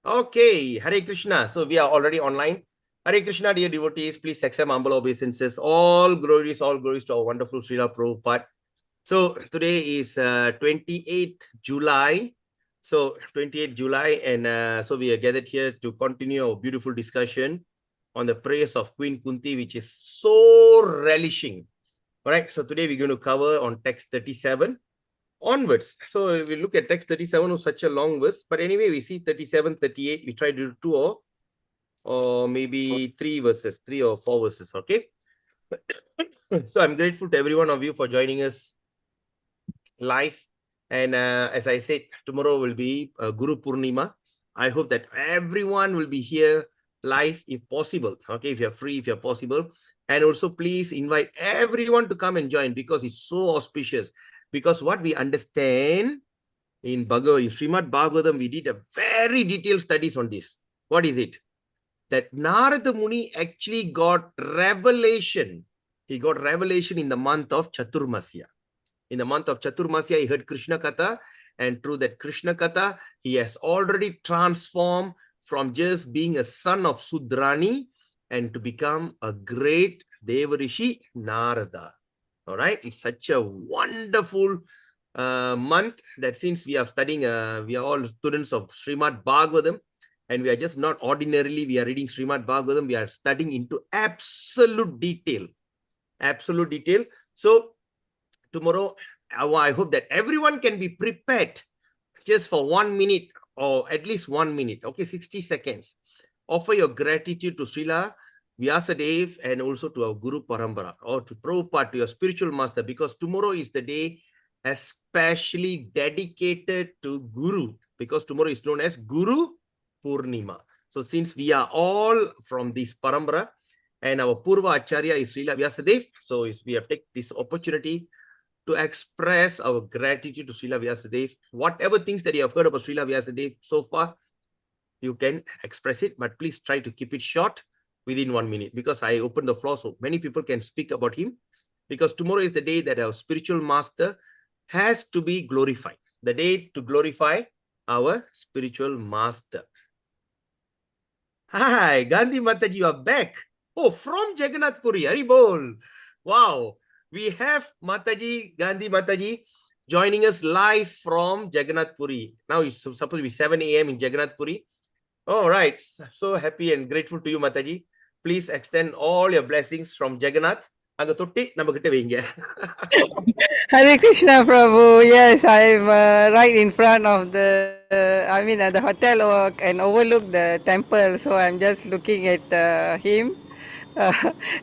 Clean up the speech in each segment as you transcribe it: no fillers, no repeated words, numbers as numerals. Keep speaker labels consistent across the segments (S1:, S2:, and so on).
S1: Okay, Hare Krishna. So we are already online. Hare Krishna, dear devotees, please accept humble obeisances. All glories to our wonderful Srila Prabhupada. So today is 28th July. So 28th July, and so we are gathered here to continue our beautiful discussion on the praise of Queen Kunti, which is so relishing. All right, so today we're going to cover on text 37 onwards. So we look at text 37 was such a long verse, but anyway, we see 37, 38. We try to do two or maybe three or four verses. Okay. So I'm grateful to every one of you for joining us live. And as I said, tomorrow will be Guru Purnima. I hope that everyone will be here live if possible. Okay, if you're free, if you're possible. And also please invite everyone to come and join because it's so auspicious. Because what we understand in Srimad Bhagavatam, we did a very detailed studies on this. What is it? That Narada Muni actually got revelation. He got revelation in the month of Chaturmasya. In the month of Chaturmasya, he heard Krishna Katha, and through that Krishna Katha, he has already transformed from just being a son of Sudrani and to become a great Devarishi Narada. All right, it's such a wonderful month that since we are studying, we are all students of Srimad Bhagavatam, and we are just not ordinarily, we are reading Srimad Bhagavatam, we are studying into absolute detail. Absolute detail. So tomorrow, I hope that everyone can be prepared just for 1 minute or at least 1 minute, okay, 60 seconds. Offer your gratitude to Srila Vyasadeva and also to our Guru Parambara or to Prabhupada, to your spiritual master, because tomorrow is the day especially dedicated to Guru, because tomorrow is known as Guru Purnima. So since we are all from this Parambara and our Purva Acharya is Srila Vyasadeva, so we have taken this opportunity to express our gratitude to Srila Vyasadeva. Whatever things that you have heard about Srila Vyasadeva so far, you can express it, but please try to keep it short within 1 minute, because I open the floor so many people can speak about him, because tomorrow is the day that our spiritual master has to be glorified, the day to glorify our spiritual master. Hi, Gandhi Mataji, you are back. Oh, from Jagannath Puri, Haribol. Wow. We have Mataji, Gandhi Mataji, joining us live from Jagannath Puri. Now it's supposed to be 7 a.m. in Jagannath Puri. All right. So happy and grateful to you, Mataji. Please extend all your blessings from Jagannath. Anga totti nama kitta veinga.
S2: Hare Krishna Prabhu. Yes, I'm right in front of the hotel and overlook the temple. So I'm just looking at him.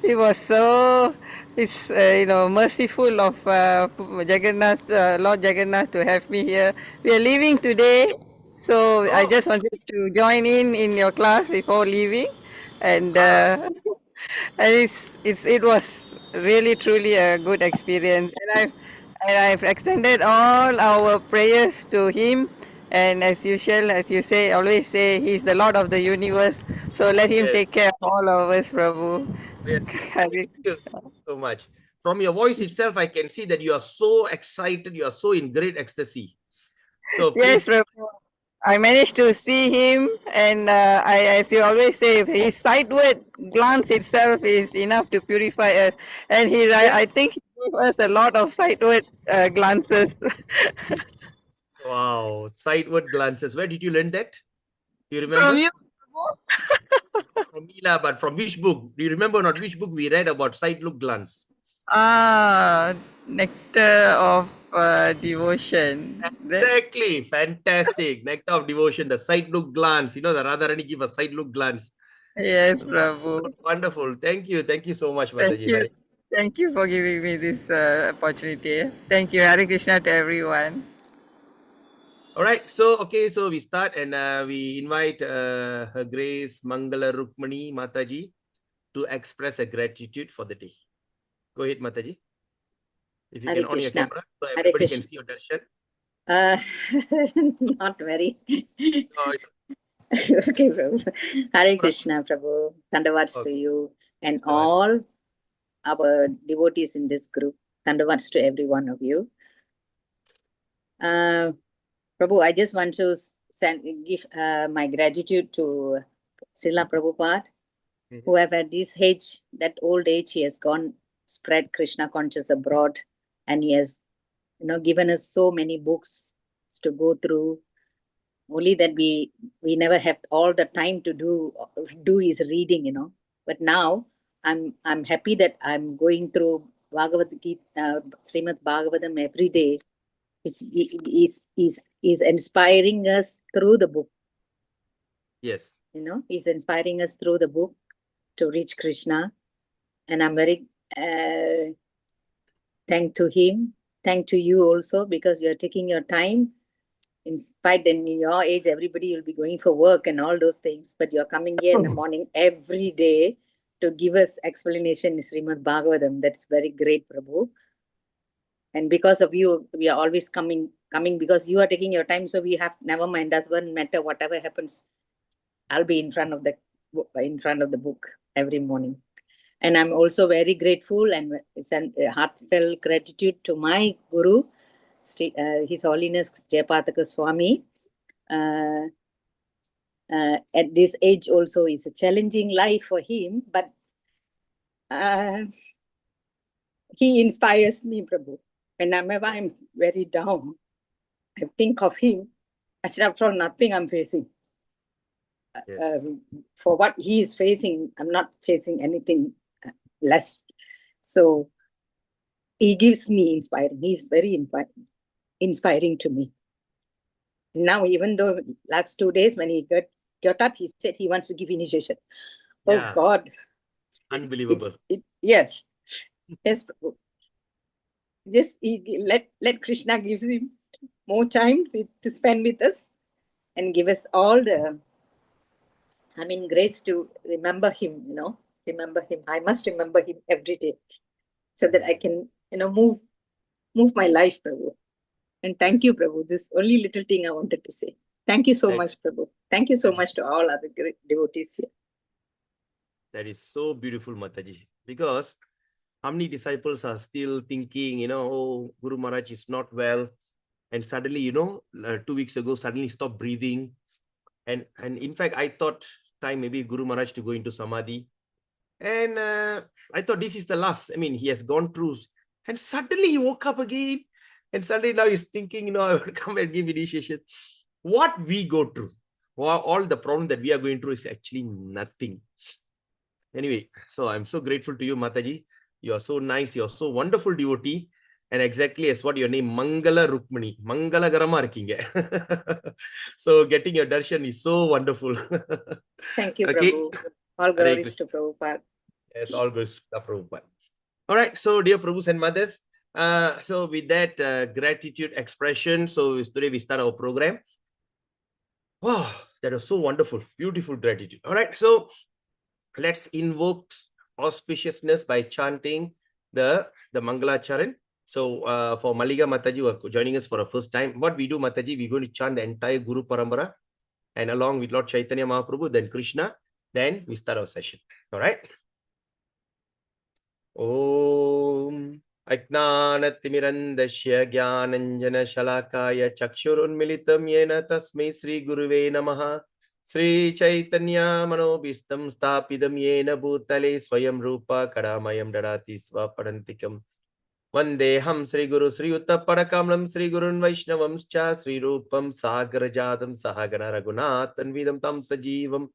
S2: He was so, merciful of Jagannath, Lord Jagannath to have me here. We are leaving today. So I
S1: Oh,
S2: just wanted to join in your class before leaving. And
S1: ah,
S2: it was really truly a good experience, and I've extended all our prayers to him. And as usual, as you say, always say, he's the Lord of the universe. So let him
S1: yes.
S2: take care of all of us, Prabhu.
S1: Yes.
S2: Hare
S1: Thank you
S2: Krishna.
S1: so much. From your voice itself, I can see that you are so excited. You are so in great ecstasy. So
S2: Yes,
S1: please,
S2: Prabhu. I managed to see him, and as you always say, his sideward glance itself is enough to purify us. And
S1: yeah.
S2: I think he gave us a lot of sideward glances.
S1: Wow. Sideward glances. Where did you learn that? Do you
S2: From
S1: remember?
S2: you.
S1: From Mila, but from which book? Do you remember not which book we read about side look glance?
S2: Nectar of devotion. That,
S1: Exactly. Fantastic. Nectar of devotion, the side look glance. You know, the Radharani give a side look glance.
S2: yes,
S1: Wonderful.
S2: Prabhu.
S1: Wonderful. Thank you. Thank you so much,
S2: Thank
S1: Mataji.
S2: you.
S1: Hari.
S2: Thank you for giving me this opportunity. Thank you. Hare Krishna to everyone.
S1: All right. So, okay. So we start and we invite Her Grace Mangala Rukmani Mataji to express a gratitude for the day. Go ahead, Mataji. If you
S3: Hare
S1: can on your
S3: Krishna.
S1: camera so
S3: Hare
S1: everybody can
S3: Krishna.
S1: see your darshan.
S3: Uh, not very.
S1: Oh,
S3: Okay, Prabhu. Hare
S1: no
S3: Krishna, Prabhu. Thandavats to
S1: problem.
S3: you and
S1: Okay.
S3: all our devotees in this group. Thandavats to every one of you. Prabhu, I just want to give my gratitude to Srila Prabhupada,
S1: Mhm.
S3: who have at this age, that old age, he has gone spread Krishna conscious abroad, and he has, given us so many books to go through. Only that we never have all the time to do his reading, But now I'm happy that I'm going through Bhagavad Gita, Srimad Bhagavatam every day, which is inspiring us through the book.
S1: Yes.
S3: He's inspiring us through the book to reach Krishna, and I'm very thank to him, thank to you also, because you're taking your time. In spite, in your age, everybody will be going for work and all those things, but you're coming here in the morning every day to give us explanation in Srimad Bhagavatam. That's very great, Prabhu. And because of you, we are always coming because you are taking your time. So we have, never mind, doesn't matter whatever happens. I'll be in front of the book every morning. And I'm also very grateful, and it's a heartfelt gratitude to my Guru, His Holiness Jayapataka Swami. At this age also, it's a challenging life for him, but he inspires me, Prabhu. Whenever I'm very down, I think of him. I said, after all, nothing I'm facing.
S1: Yes.
S3: For what he is facing, I'm not facing anything less. So he gives me inspiring. He's very inspiring to me. Now, even though last 2 days when he got up, he said he wants to give initiation.
S1: Yeah.
S3: Oh God.
S1: Unbelievable.
S3: Yes. Yes, Prabhu. Just let Krishna gives him more time to spend with us and give us all the, grace to remember him, remember him. I must remember him every day so that I can, move my life, Prabhu. And thank you, Prabhu. This only little thing I wanted to say. Thank you so much, Prabhu. Thank you so much to all other great devotees here.
S1: That is so beautiful, Mataji. Because how many disciples are still thinking, oh, Guru Maharaj is not well. And suddenly, 2 weeks ago, suddenly stopped breathing. And in fact, I thought time maybe Guru Maharaj to go into Samadhi. And I thought this is the last. He has gone through. And suddenly he woke up again. And suddenly now he's thinking, I will come and give initiation. What we go through, all the problem that we are going through is actually nothing. Anyway, so I'm so grateful to you, Mataji. You are so nice. You are so wonderful devotee. And exactly as what your name, Mangala Rukmani. Mangala Garama irkinga. So getting your darshan is so wonderful.
S3: Thank you,
S1: Okay.
S3: Prabhu. All glories to Prabhupada.
S1: Yes, all goes to Prabhupada. All right. So, dear Prabhus and Mothers, so with that gratitude expression, so today we start our program. Wow, that was so wonderful. Beautiful gratitude. All right. So, let's invoke auspiciousness by chanting the Mangala Charan. So for Maliga Mataji who are joining us for the first time, what we do, Mataji, we're going to chant the entire Guru Parambara, and along with Lord Chaitanya Mahaprabhu, then Krishna, then we start our session. All right. Om Ajnanatimirandasya Gyananjana Shalakaya Chakshurunmilitam Yena Tasmai Sri Guruve Namaha. Sri Chaitanya Manobhistam Stapidam Yena Bhutale Swayam Rupa Kadamayam Dadati Swapadantikam. Vandeham Sri Guru Sri Uttapadakamalam Sri Gurun Vaishnavam Cha Sri Rupam Sagarajadam Sahagana Raghunathan Vidam Tam Sajivam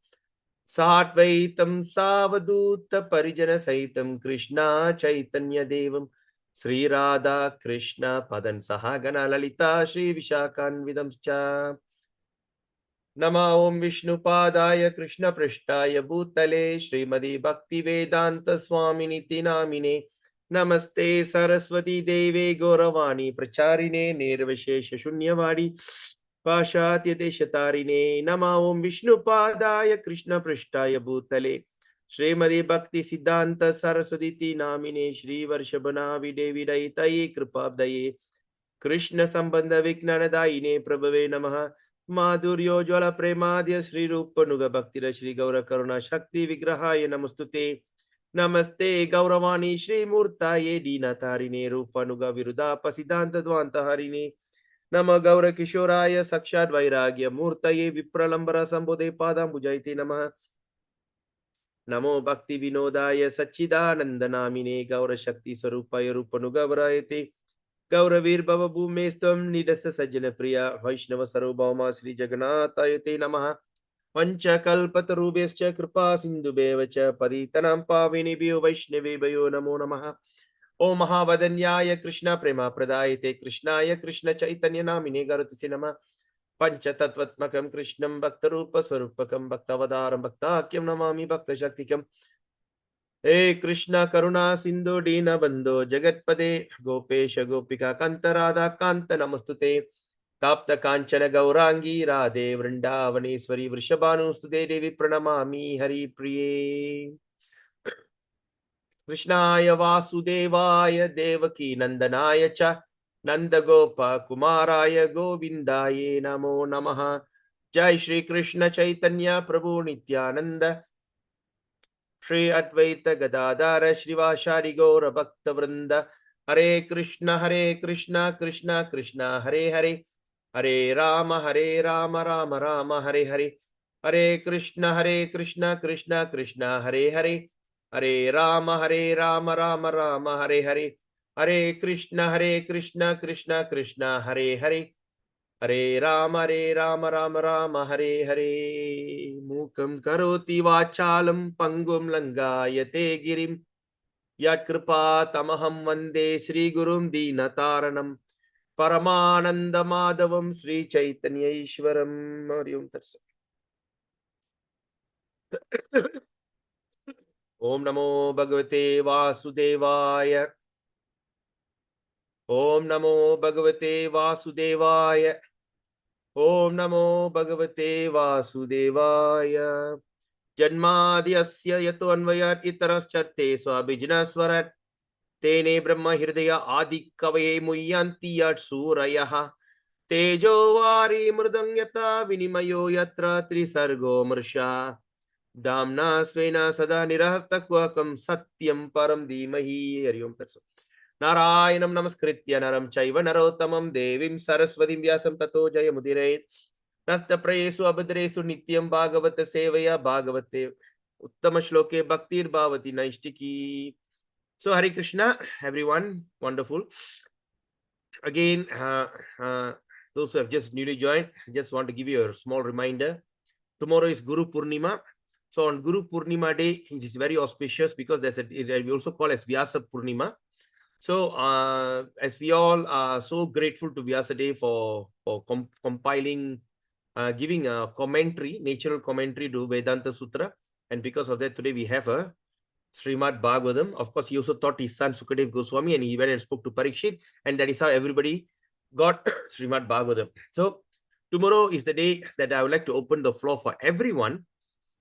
S1: Satvaitam Savaduta Parijana Saitam Krishna Chaitanya Devam Sri Radha Krishna Padan Sahagana Lalita Sri Vishakan Vidamscha. Nama Om Vishnu Padaya Krishna Prishtaya Bhutale Srimadi Bhakti Vedanta Swamini Tinamine Namaste Saraswati Deve Gauravani Pracharine Nirvishesha Shunyavadi Pashatya Deshatarine Nama Om Vishnu Padaya Krishna Prishtaya Bhutale Srimadi Bhakti Siddhanta Saraswati Tinamine Shri Varshabhanavi Devi Daitaye Kripabdaye Krishna Sambandha Viknanadaine Prabhave Namaha Madhuryo Jwala Premadya Sri Rupa Nuga Bhaktira Sri Gaura Karuna Shakti Vigrahaya Namastute Namaste Gauravani Shri Murtaye Dinatarine Rupa Nuga Viruddha Pasidanta Dvanta Harine Nama Gaura Kishoraya Sakshad Vairagya Murtaye Vipralambara Sambodhe Padambujaiti Namaha. Namo Bhakti Vinodaya Sachidanandanamine Gaura Shakti Sarupaya Rupanugavarayate Gauravir Bhava Bhumestam Nidasa Sajjana Priya Vaishnava Sarubhama Sri Jagannatayate Namaha. Panchakalpatarubhyascha Kripa Sindhubheva Paditanam Pavinibhyo Vaishnavebhyo Namo Namaha. Om Mahavadanyaya Krishna Prema Pradayate Krishnaya Krishna Chaitanya Namine Garutasi Nama Panchatattvatmakam Krishnam Bhaktarupa Swarupakam Bhaktavadaram Bhaktakyam Namami Bhakta Shaktikam. Hey Krishna Karuna Sindhu Dina Bandho Jagatpade Gopesha Gopika Kanta Radha Kanta Namastute Tapta Kanchana Gaurangi Radhe Vrindavaneshwari Vrishabhanustude Devi Pranamami Hari Priye. Krishnaya Vasudevaya Devaki Nandanaya Cha Nandagopa Kumaraya Govindaye Namo Namaha. Jai Shri Krishna Chaitanya Prabhu Nityananda Shri Advaita Gadadara Shrivashari Gaura Bhakta Vrinda. Hare Krishna Krishna Krishna Hare Hare Hare Rama Rama Rama Hare Hare. Hare Krishna Krishna Krishna Hare Hare Hare Rama Rama Rama Hare Hare. Hare Krishna Krishna Krishna Hare Hare Hare Rama Rama Rama Hare Hare. Mukam karoti vachalam pangum langayate girim yat kripa tamaham vande Sri Gurum Dinataranam Paramananda Madhavam Sri Chaitanya Ishwaram. Om Namo Bhagavate Vasudevaya. Om Namo Bhagavate Vasudevaya. Om Namo Bhagavate Vasudevaya. Janmadhyasya yato anvayat itarascharte swabhijnaswarat tene brahma hirdaya adi kavaye muyyanti yat surayaha tejo vari mridam yata vinimayo yatra trisargo marsha damna svena sada nirahastakvakam satyam param dhimahi. Hari Om Tat Sat. Narayanam namaskritya naram chaiva narottamam devim saraswatim vyasam tato jayamudire. Nasta prayesu abhadresu nityam bhagavata sevaya bhagavate uttama shloke bhaktir bhavati naishtiki. So Hare Krishna, everyone. Wonderful. Again, those who have just newly joined, just want to give you a small reminder. Tomorrow is Guru Purnima. So on Guru Purnima day, it is very auspicious because there's we also call as Vyasa Purnima. So as we all are so grateful to Vyasa Day for compiling, giving a commentary, natural commentary to Vedanta Sutra. And because of that, today we have a Srimad Bhagavatam. Of course, he also taught his son Sukadev Goswami, and he went and spoke to Parikshit, and that is how everybody got Srimad Bhagavatam. So tomorrow is the day that I would like to open the floor for everyone.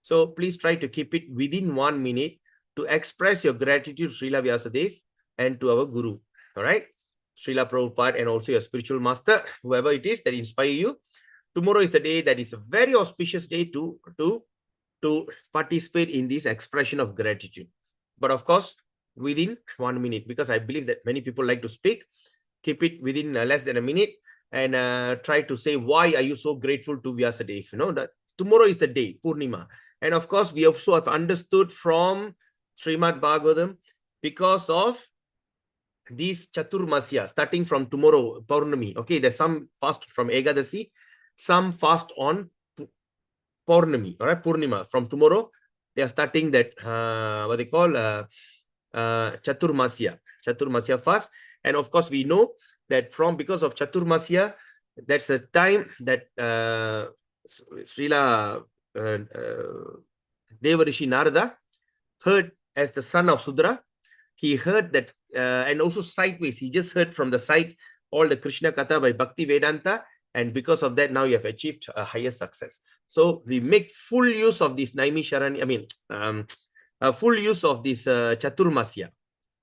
S1: So please try to keep it within 1 minute to express your gratitude to Srila Vyasadeva and to our Guru. All right, Srila Prabhupada, and also your spiritual master, whoever it is that inspire you. Tomorrow is the day that is a very auspicious day to participate in this expression of gratitude. But of course, within 1 minute, because I believe that many people like to speak. Keep it within less than a minute, and try to say why are you so grateful to Vyasadeva. You know that tomorrow is the day, Purnima. And of course, we also have understood from Srimad Bhagavatam, because of these Chaturmasya, starting from tomorrow, Purnami. Okay, there's some fast from Ekadasi, some fast on Purnami, all right, Purnima. From tomorrow, they are starting that, what they call Chaturmasya fast. And of course, we know that because of Chaturmasya, that's a time that Srila Devarishi Narada heard as the son of Sudra. He heard that, and also sideways, he just heard from the side all the Krishna Katha by Bhakti Vedanta. And because of that, now you have achieved a higher success. So we make full use of this Naimisharanya, full use of this Chaturmasya.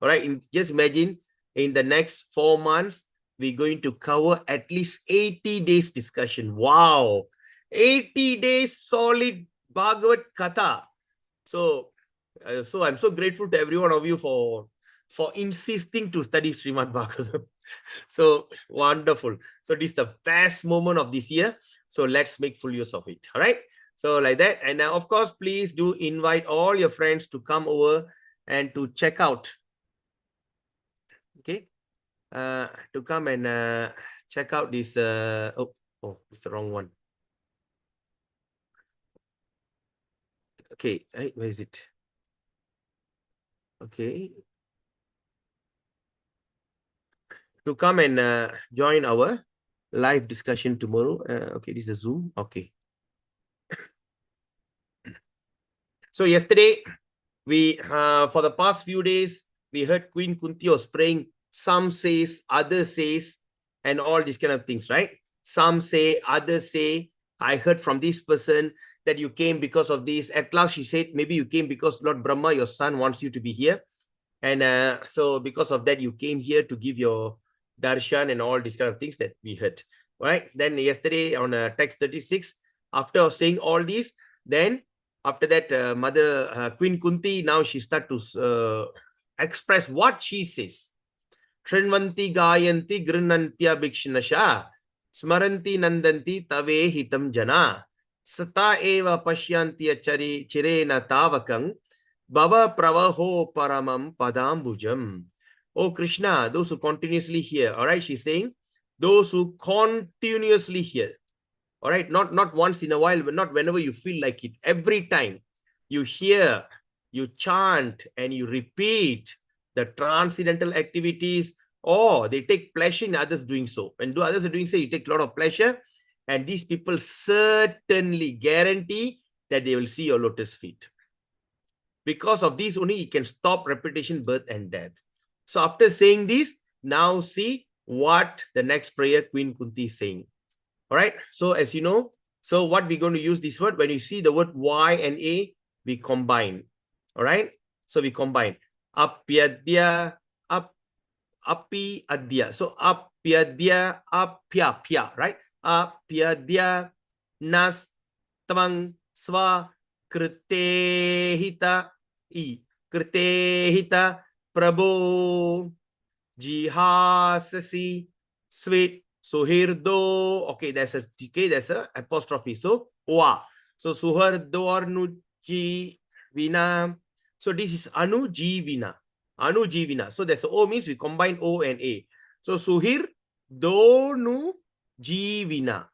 S1: All right, just imagine in the next 4 months, we're going to cover at least 80 days discussion. Wow, 80 days solid Bhagavad Katha. So I'm so grateful to every one of you for insisting to study Srimad Bhagavatam. So wonderful. So this is the best moment of this year. So let's make full use of it. All right. So like that. And now, of course, please do invite all your friends to come over and to check out. Okay. To come and check out this. Oh, it's the wrong one. Okay. Hey, where is it? Okay. To come and join our live discussion tomorrow. Okay, this is a Zoom. Okay. So yesterday, we for the past few days, we heard Queen Kunti was praying. Some says, others says, and all these kind of things, right? Some say, others say, I heard from this person that you came because of this. At last, she said, maybe you came because Lord Brahma, your son, wants you to be here. And so because of that, you came here to give your darshan and all these kind of things that we heard. Right? Then yesterday on text 36, after saying all these, then after that, Mother Queen Kunti, now she start to express what she says. Shrinvanti gayanti grinantya bhikshnasha smaranti nandanti tave hitam jana sata eva pashyanti chirena tavakang Baba Pravaho Paramam Padambujam. Oh Krishna, those who continuously hear. All right, she's saying, those who continuously hear. All right, not once in a while, but not whenever you feel like it. Every time you hear, you chant, and you repeat the transcendental activities, or they take pleasure in others doing so. When others are doing so, you take a lot of pleasure. And these people certainly guarantee that they will see your lotus feet. Because of this only, you can stop repetition, birth, and death. So after saying this, now see what the next prayer Queen Kunti is saying. All right. So as you know, so what we're going to use this word, when you see the word Y and A, we combine. All right. So we combine. Apyadya, api adya. So apyadya, apya, pya, right? Apyadya, nas, tamang, swa, kritehita, kritehita, prabho, jihasasi, sweet, suhirdo. Okay, there's a apostrophe. So wa. So suhardo anuji vina. So this is anujivina. Anujivina. So there's a O, means we combine O and A. So suhir donu jivina.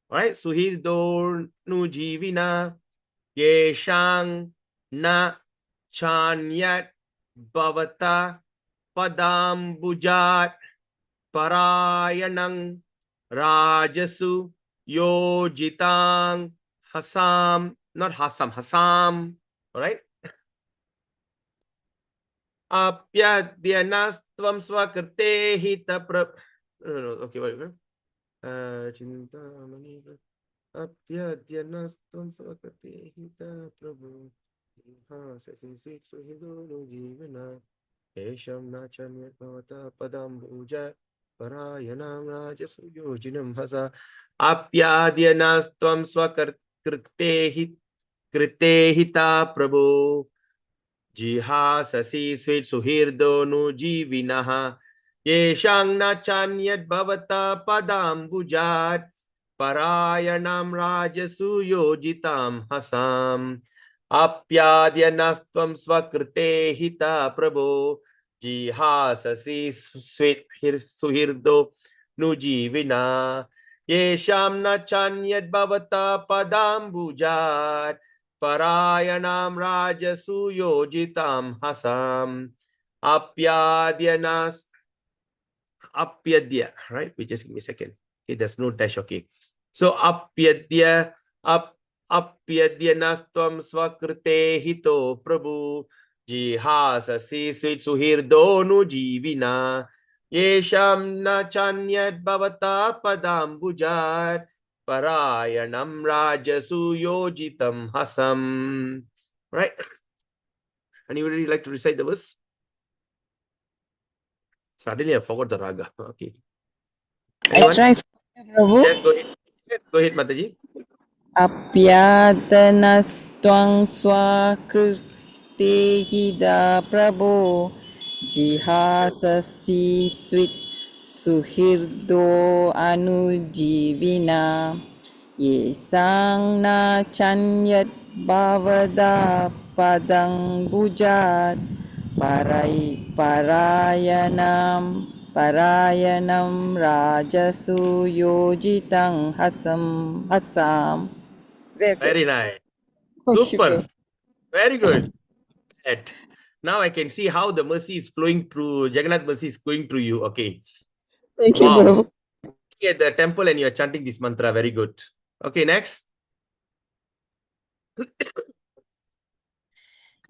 S1: All right, suhir donu jivina. Yeshang na chanyat bhavata padambujat parayanang rajasu yojitang hasam, not hasam, hasam. All right. Apyadyanastvam swakarte hita okay, whatever. Chintamani apyadyanastvam swakarte hita prabhu sasisi suhido jivana esham nachanyat bhavata padambuja parayanam rajasuyojinam hasa apyadyanastvam swakarte hita prabhu jihasasi sweet suhirdo nu jivinaha yeshang nachanyat bhavata padambujat parayanam rajasu yojitam hasam apyadyanastvam swakrite hita prabho jihasasi sweet suhirdo nu jivina yesham nachanyat bhavata padambujat parayanam rajasu yojitam hasam apyadyanas apyadya, right? We just give me a second. Okay, there's no dash. Okay, so apyadya apyadyanastvam swakrite hito prabhu jihasasi sweet suhirdo nu jivina yesham nachanyat bhavata padambujat parayanam rajasu yojitam hasam. Right? Anybody like to recite the verse? Suddenly I forgot the raga. Okay. Anyone?
S2: I try, Prabhu.
S1: Yes, go ahead. Yes, go ahead, Mataji.
S2: Apyadanastvang swakrute hida prabhu jihasasi swit suhirdo anujivina yesang na chanyat bhavada padang bujat parayanam rajasu yojitang hasam.
S1: Very nice.
S2: Thank you,
S1: Super.
S2: Prabhu.
S1: Very good. That. Now I can see how the mercy is flowing through, Jagannath mercy is going through you. Okay.
S2: Thank you,
S1: Wow.
S2: Prabhu.
S1: At the temple and you're chanting this mantra. Very good. Okay, next.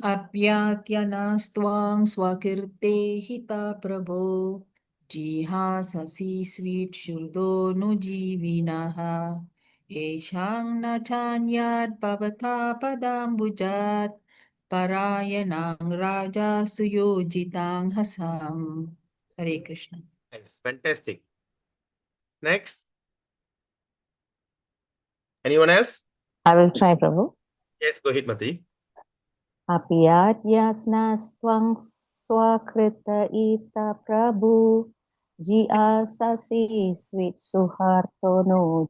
S4: Apyatyanastvang swakirte hita prabho jihasasi sweet shuldo no jivinaha eshang nachanyad pavata padambujat parayanang raja suyojitang hasam. Hare Krishna.
S1: Nice. Fantastic. Next. Anyone else?
S5: I will try, Prabhu.
S1: Yes, go ahead, Mati.
S5: Apiyat yasnastvang swakrita ita Prabhu Jia sasi sweet suharto no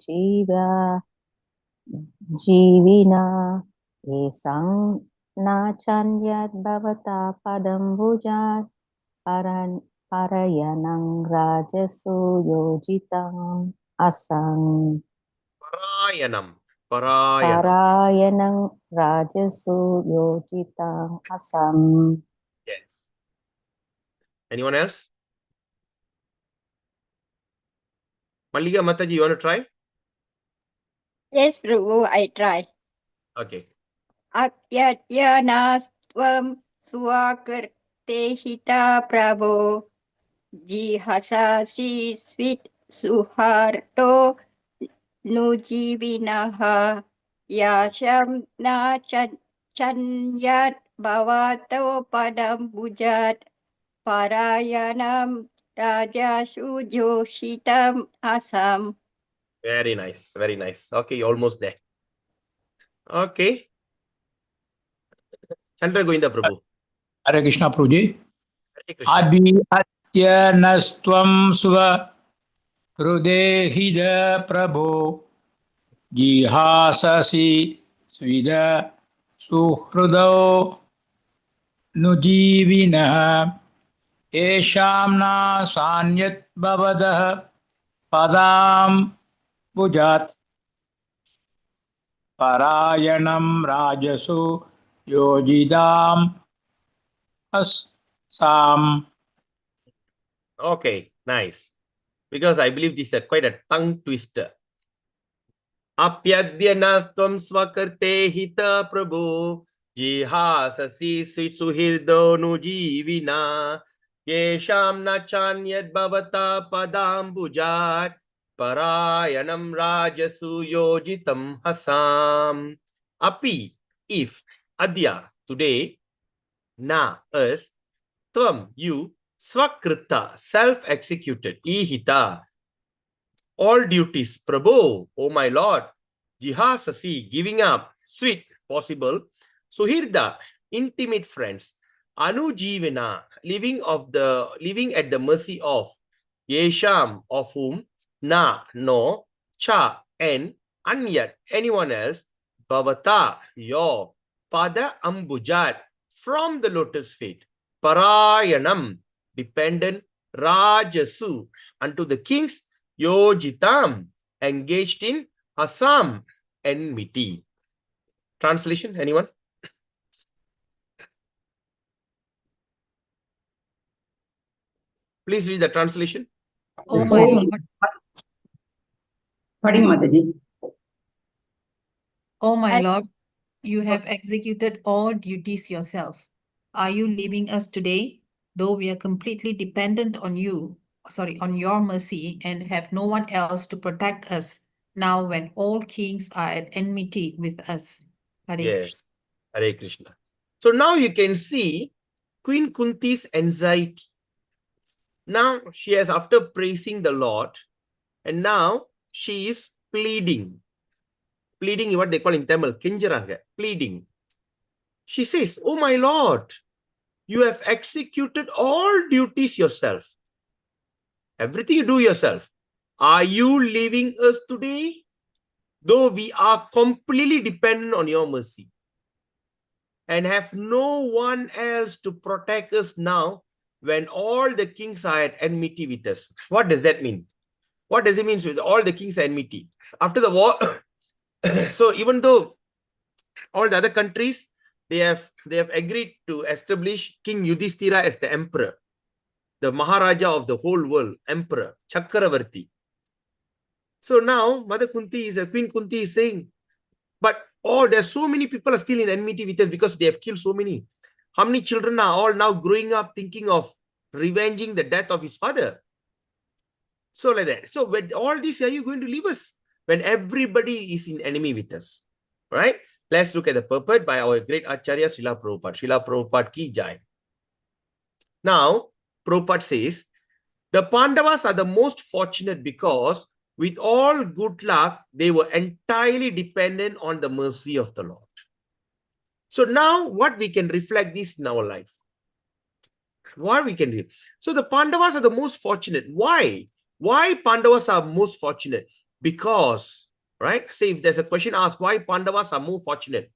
S5: jivina esang na chanyat bhavata padam bujat parayanang rajasu yojitang asang.
S1: Parayanam.
S5: Parayanang rajasu yojitang asam.
S1: Yes. Anyone else? Mallika Mataji, you want to try?
S6: Yes, Prabhu, I try.
S1: Okay.
S6: Atyatyanastvam swakarte hita Prabhu jihasasi svit suharto nujivinaha yasham na chanyat bhavato padam bujat parayanam rajasu joshitam asam.
S1: Very nice. Very nice. Okay, you're almost there. Okay. Chandra Govinda Prabhu.
S7: Hare Krishna Prabhuji.
S1: Hare Krishna.
S7: Abhihatyanastvam suva hrudehida Prabhu jihasasi svida suhrudo nujivina eshamna sanyat bhavadah padam bujat parayanam rajasu yojidam asam.
S1: Okay, nice. Because I believe this is quite a tongue twister. Apyadyanastvam swakarte hita prabhu jihasasi suhirdo nujivina yesham nachanyad bhavata padam bujat parayanam rajasu yojitam hasam. Api, if, adya, today, na, us, tvam, you, swakrita, self-executed, ihita, all duties, Prabhu, oh my Lord, jihasasi, giving up, sweet, possible, suhirda, intimate friends, anujivana, living at the mercy of, yesham, of whom, na, no, cha, and, anyat, anyone else, bhavata, your, pada ambujat, from the lotus feet, parayanam, dependent, rajasu, unto the kings, yojitam, engaged in asam, enmity. Translation, anyone? Please read the translation.
S4: Oh my Lord,
S8: Pardon, Mataji.
S4: oh my Lord, you have executed all duties yourself. Are you leaving us today? Though we are completely dependent on you, on your mercy, and have no one else to protect us now when all kings are at enmity with us. Hare Krishna.
S1: Yes, Hare Krishna. So now you can see Queen Kunti's anxiety. Now she has, after praising the Lord, and now she is pleading. Pleading, what they call in Tamil, kenjaranga, pleading. She says, oh my Lord, you have executed all duties yourself. Everything you do yourself. Are you leaving us today? Though we are completely dependent on your mercy and have no one else to protect us now when all the kings are at enmity with us. What does that mean? What does it mean with all the kings are enmity? After the war, so even though all the other countries, they have agreed to establish King Yudhishthira as the emperor, the Maharaja of the whole world, emperor, Chakravarti. So now Mother Kunti is, Queen Kunti is saying, but there's so many people are still in enmity with us because they have killed so many. How many children are all now growing up thinking of revenging the death of his father? So like that. So with all this, are you going to leave us when everybody is in enemy with us? Right? Let's look at the purport by our great Acharya Srila Prabhupada. Srila Prabhupada ki jai. Now, Prabhupada says, the Pandavas are the most fortunate because with all good luck, they were entirely dependent on the mercy of the Lord. So now what we can reflect this in our life? What we can do? So the Pandavas are the most fortunate. Why? Why Pandavas are most fortunate? Because, right? Say if there's a question asked, why Pandavas are more fortunate?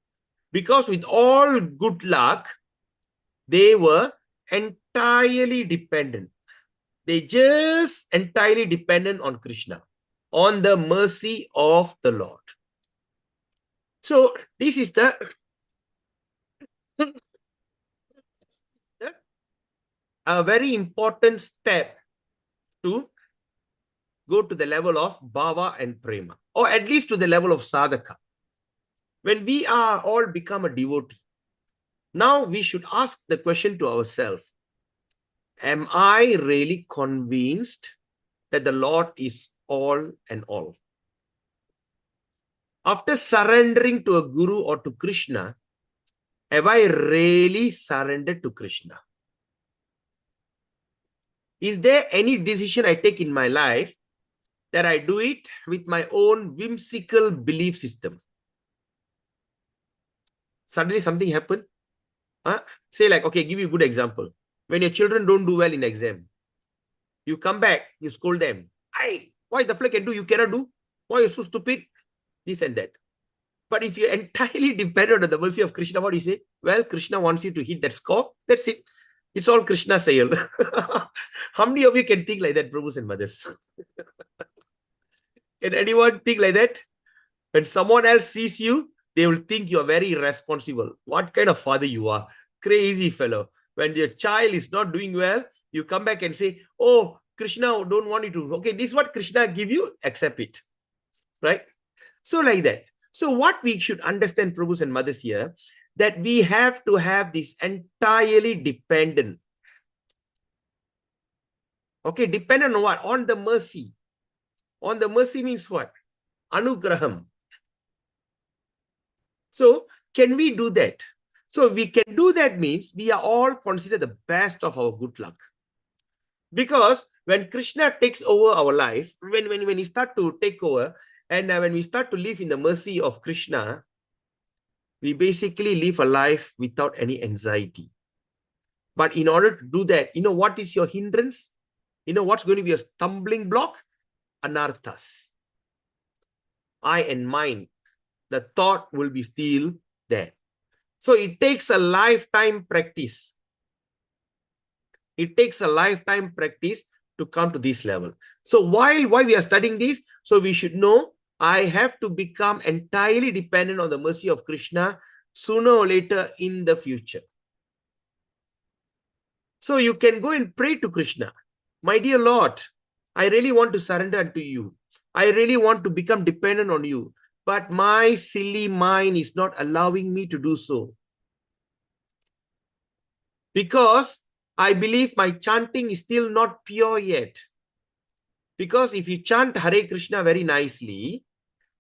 S1: Because with all good luck, they were entirely dependent. They just entirely dependent on Krishna, on the mercy of the Lord. So this is a very important step to go to the level of bhava and prema, or at least to the level of sadhaka. When we are all become a devotee, now we should ask the question to ourselves, am I really convinced that the Lord is all and all? After surrendering to a guru or to Krishna, have I really surrendered to Krishna? Is there any decision I take in my life that I do it with my own whimsical belief system? Suddenly something happened. Say like, okay, give you a good example. When your children don't do well in exam, you come back, you scold them. Why the fella can do, you cannot do? Why you're so stupid? This and that. But if you're entirely dependent on the mercy of Krishna, what do you say? Well, Krishna wants you to hit that score. That's it. It's all Krishna's sale. How many of you can think like that, Prabhus and mothers? Can anyone think like that? When someone else sees you, they will think you're very irresponsible. What kind of father you are? Crazy fellow. When your child is not doing well, you come back and say, oh, Krishna don't want you to. Okay, this is what Krishna give you, accept it. Right? So like that. So what we should understand, Prabhus and mothers here, that we have to have this entirely dependent. Okay, dependent on what? On the mercy. On the mercy means what? Anugraham. So can we do that? So we can do that means we are all considered the best of our good luck. Because when Krishna takes over our life, when we start to take over, and when we start to live in the mercy of Krishna, we basically live a life without any anxiety. But in order to do that, you know what is your hindrance? You know what's going to be a stumbling block? Anarthas. I and mine. The thought will be still there. So it takes a lifetime practice. It takes a lifetime practice to come to this level. So why we are studying this? So we should know I have to become entirely dependent on the mercy of Krishna sooner or later in the future. So you can go and pray to Krishna. My dear Lord, I really want to surrender unto you. I really want to become dependent on you. But my silly mind is not allowing me to do so. Because I believe my chanting is still not pure yet. Because if you chant Hare Krishna very nicely,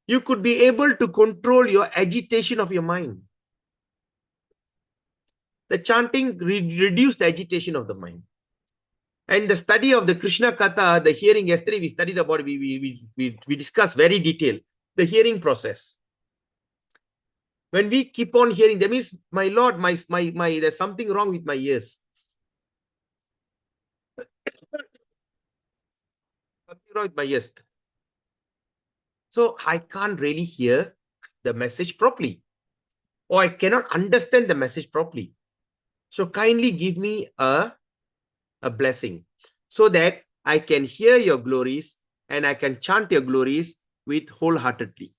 S1: you could be able to control your agitation of your mind. The chanting reduced the agitation of the mind. And the study of the Krishna Katha, the hearing, yesterday we studied about, we discussed very detailed, the hearing process. When we keep on hearing, that means, my Lord, there's something wrong with my ears. with my ears. So I can't really hear the message properly, or I cannot understand the message properly. So kindly give me a blessing so that I can hear your glories and I can chant your glories with wholeheartedly.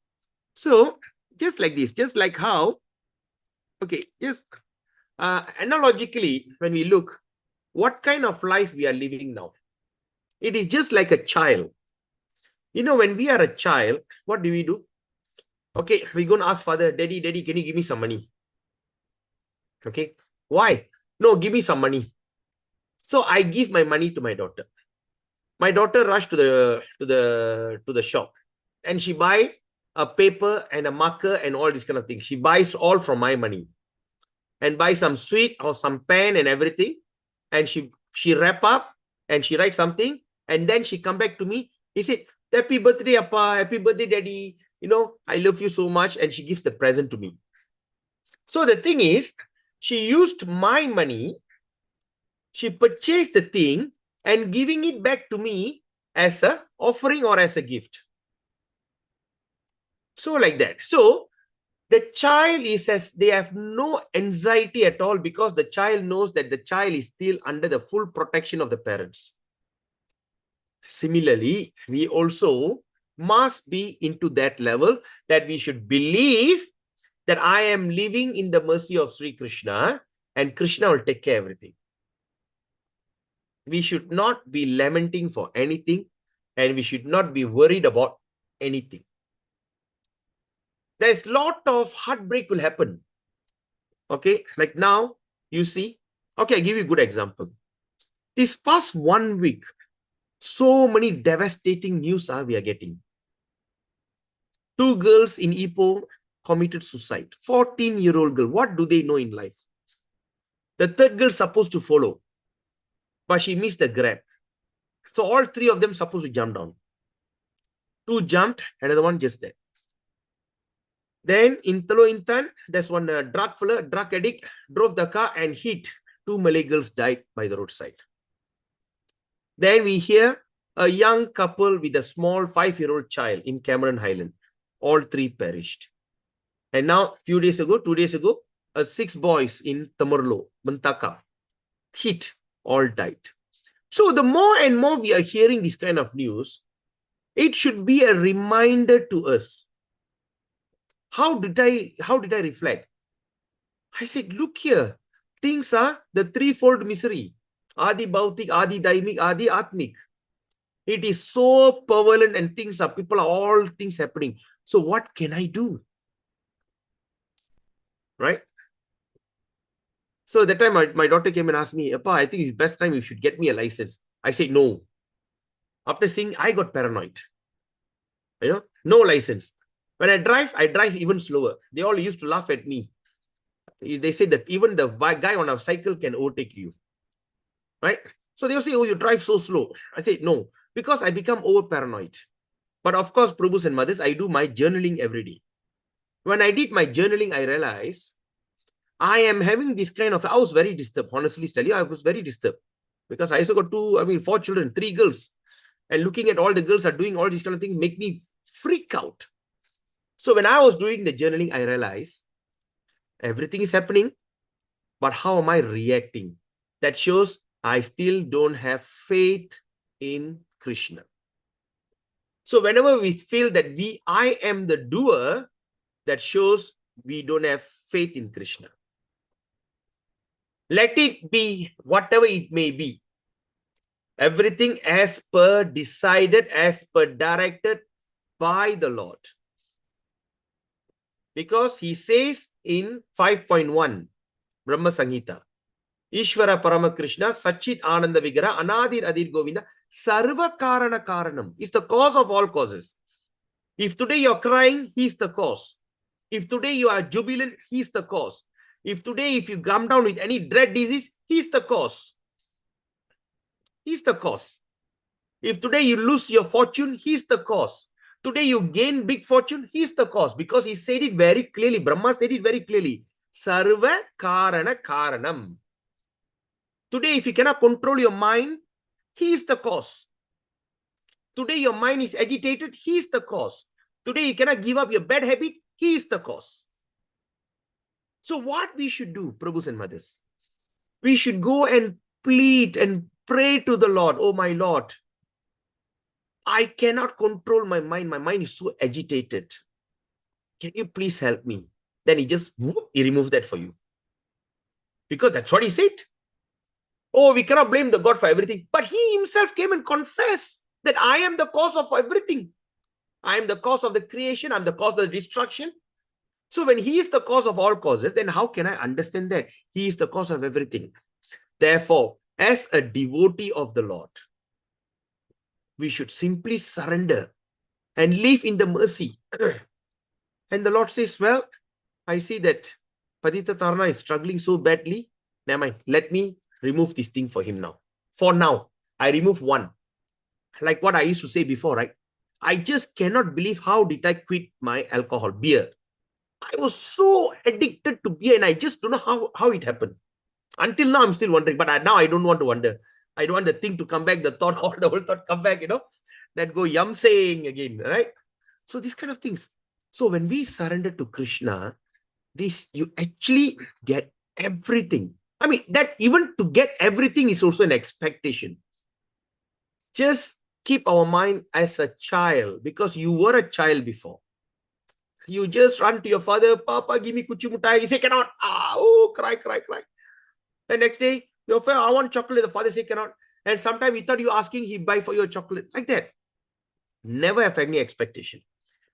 S1: So just like this, just like how, okay, just analogically, when we look, what kind of life we are living now? It is just like a child. You know, when we are a child, what do? Okay, we're going to ask father, daddy, can you give me some money? Okay, why? No, give me some money. So I give my money to my daughter. My daughter rushed to the shop and she buy a paper and a marker and all these kind of things. She buys all from my money and buy some sweet or some pen and everything. And she wrap up and she write something. And then she come back to me. He said, happy birthday, Appa. Happy birthday, daddy. You know, I love you so much. And she gives the present to me. So the thing is, she used my money. She purchased the thing and giving it back to me as a offering or as a gift. So like that. So the child is as they have no anxiety at all because the child knows that the child is still under the full protection of the parents. Similarly, we also must be into that level that we should believe that I am living in the mercy of Sri Krishna and Krishna will take care of everything. We should not be lamenting for anything and we should not be worried about anything. There's a lot of heartbreak will happen. Okay, like now, you see, okay, I give you a good example. This past 1 week, so many devastating news we are getting. 2 girls in Ipoh committed suicide. 14-year-old girl, what do they know in life? The third girl supposed to follow, but she missed the grab. So all 3 of them supposed to jump down. 2 jumped, another one just there. Then in Talo Intan, there's one drug addict, drove the car and hit 2 Malay girls died by the roadside. Then we hear a young couple with a small 5-year-old child in Cameron Highland. All 3 perished. And now, 2 days ago, 6 boys in Tamarlo, Bantaka, hit, all died. So the more and more we are hearing this kind of news, it should be a reminder to us. How did I reflect? I said, look here, things are the threefold misery. Adi Bautik, Adi Daimik, Adi Atmik. It is so prevalent and things are, people are all things happening. So what can I do? Right? So that time my daughter came and asked me, Appa, I think it's best time you should get me a license. I said, no. After seeing, I got paranoid. You know, no license. When I drive even slower. They all used to laugh at me. They say that even the guy on a cycle can overtake you. Right? So they'll say, oh, you drive so slow. I say, no, because I become over paranoid. But of course, Prabhus and mothers, I do my journaling every day. When I did my journaling, I realized I am having this kind of, I was very disturbed. Honestly, tell you, I was very disturbed. Because I also got 4 children, 3 girls. And looking at all the girls are doing all these kind of things make me freak out. So when I was doing the journaling, I realized everything is happening, but how am I reacting? That shows I still don't have faith in Krishna. So whenever we feel that I am the doer, that shows we don't have faith in Krishna. Let it be whatever it may be. Everything as per decided, as per directed by the Lord. Because he says in 5.1, Brahma Samhita, Ishvara Parama Krishna, Sachit Ananda Vigraha, Anadir Adir Govinda, Sarva Karana Karanam is the cause of all causes. If today you're crying, he's the cause. If today you are jubilant, he's the cause. If you come down with any dread disease, he's the cause. He's the cause. If today you lose your fortune, he's the cause. Today you gain big fortune, he's the cause. Because he said it very clearly. Brahma said it very clearly. Sarva Karana Karanam. Today, if you cannot control your mind, he is the cause. Today your mind is agitated, he is the cause. Today you cannot give up your bad habit, he is the cause. So what we should do, Prabhus and mothers? We should go and plead and pray to the Lord. Oh my Lord, I cannot control my mind. My mind is so agitated. Can you please help me? Then he just, he removes that for you. Because that's what he said. Oh, we cannot blame the God for everything. But he himself came and confessed that I am the cause of everything. I am the cause of the creation. I'm the cause of the destruction. So when he is the cause of all causes, then how can I understand that he is the cause of everything? Therefore, as a devotee of the Lord, we should simply surrender and live in the mercy. And the Lord says, well, I see that Padita Tarana is struggling so badly. Never mind, let me remove this thing for him now. For now, I remove one. Like what I used to say before, right? I just cannot believe how did I quit my alcohol, beer. I was so addicted to beer and I just don't know how it happened. Until now, I'm still wondering, but now I don't want to wonder. I don't want the thing to come back, the thought, or the whole thought come back, that go yum saying again, right? So these kind of things. So when we surrender to Krishna, you actually get everything. I mean, that even to get everything is also an expectation. Just keep our mind as a child, because you were a child before. You just run to your father, Papa, give me kuchi mutai. He say, cannot. Cry. The next day, your father, I want chocolate. The father say, cannot. And sometimes without you asking, he buy for you a chocolate. Like that. Never have any expectation.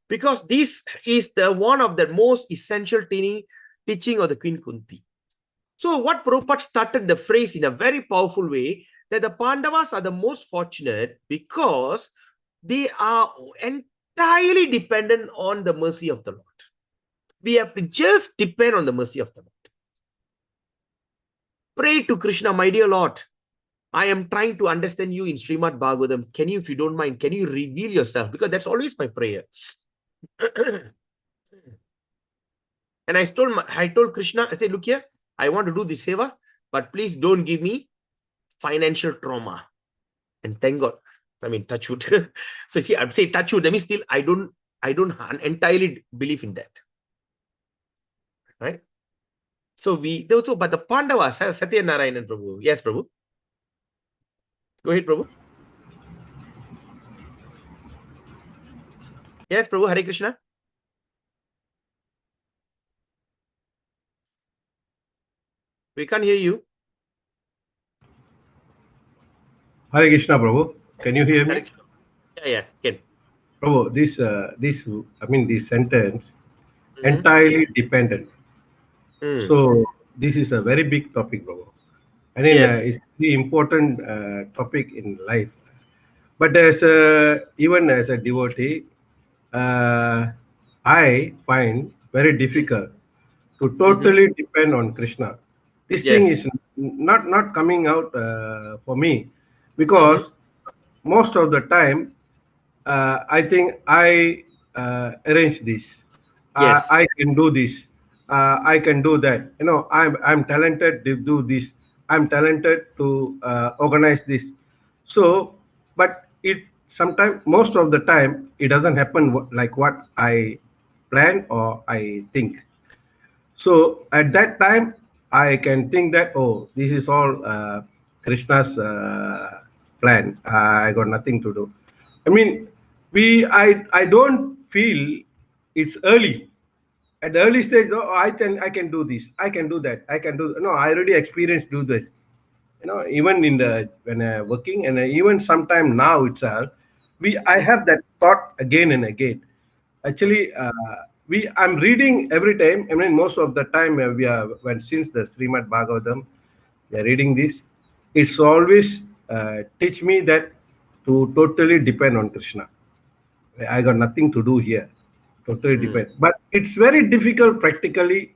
S1: Because this is one of the most essential teaching of the Queen Kunti. So what Prabhupada started the phrase in a very powerful way, that the Pandavas are the most fortunate because they are entirely dependent on the mercy of the Lord. We have to just depend on the mercy of the Lord. Pray to Krishna, my dear Lord, I am trying to understand you in Srimad Bhagavatam. Can you, if you don't mind, can you reveal yourself? Because that's always my prayer. And I told Krishna, I said, look here, I want to do this seva, but please don't give me financial trauma. And thank God, I mean, touch wood. So see, I'd say touch wood. That means still, I don't entirely believe in that. Right? So but the Pandavas, Satya Narayanan Prabhu. Yes, Prabhu. Go ahead, Prabhu. Yes, Prabhu, Hare Krishna. We can't hear you.
S8: Hare Krishna, Prabhu. Can you hear me?
S1: Yeah, can.
S8: Prabhu, this sentence, entirely dependent. So this is a very big topic, Prabhu. I mean,
S1: Yes.
S8: it's a very important topic in life. But even as a devotee, I find very difficult to totally depend on Krishna. This thing is not coming out for me, because most of the time I think I arrange this.
S1: Yes.
S8: I can do this. I can do that. I'm talented to do this. I'm talented to organize this. So, but it sometimes, most of the time, it doesn't happen like what I plan or I think. So at that time, I can think that, oh, this is all Krishna's plan. I got nothing to do. I mean, I don't feel it's early. At the early stage, oh, I can do this. I can do that. I can do. No, I already experienced do this. Even when working, and even sometime now itself, I have that thought again and again. Actually, I'm reading every time. I mean, most of the time since the Srimad Bhagavatam, we are reading this. It's always teach me that to totally depend on Krishna. I got nothing to do here. Totally depend. But it's very difficult practically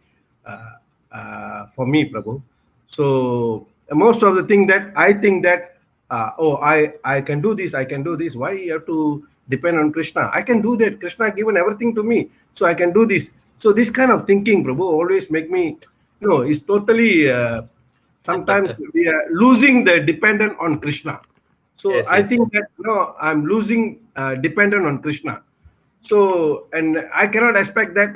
S8: for me, Prabhu. So most of the thing that I think that, I can do this, I can do this. Why you have to depend on Krishna? I can do that. Krishna given everything to me, so I can do this. So this kind of thinking, Prabhu, always make me, it's totally, sometimes we are losing the dependent on Krishna. So
S1: Yes,
S8: I
S1: yes.
S8: think that I'm losing dependent on Krishna. So, and I cannot expect that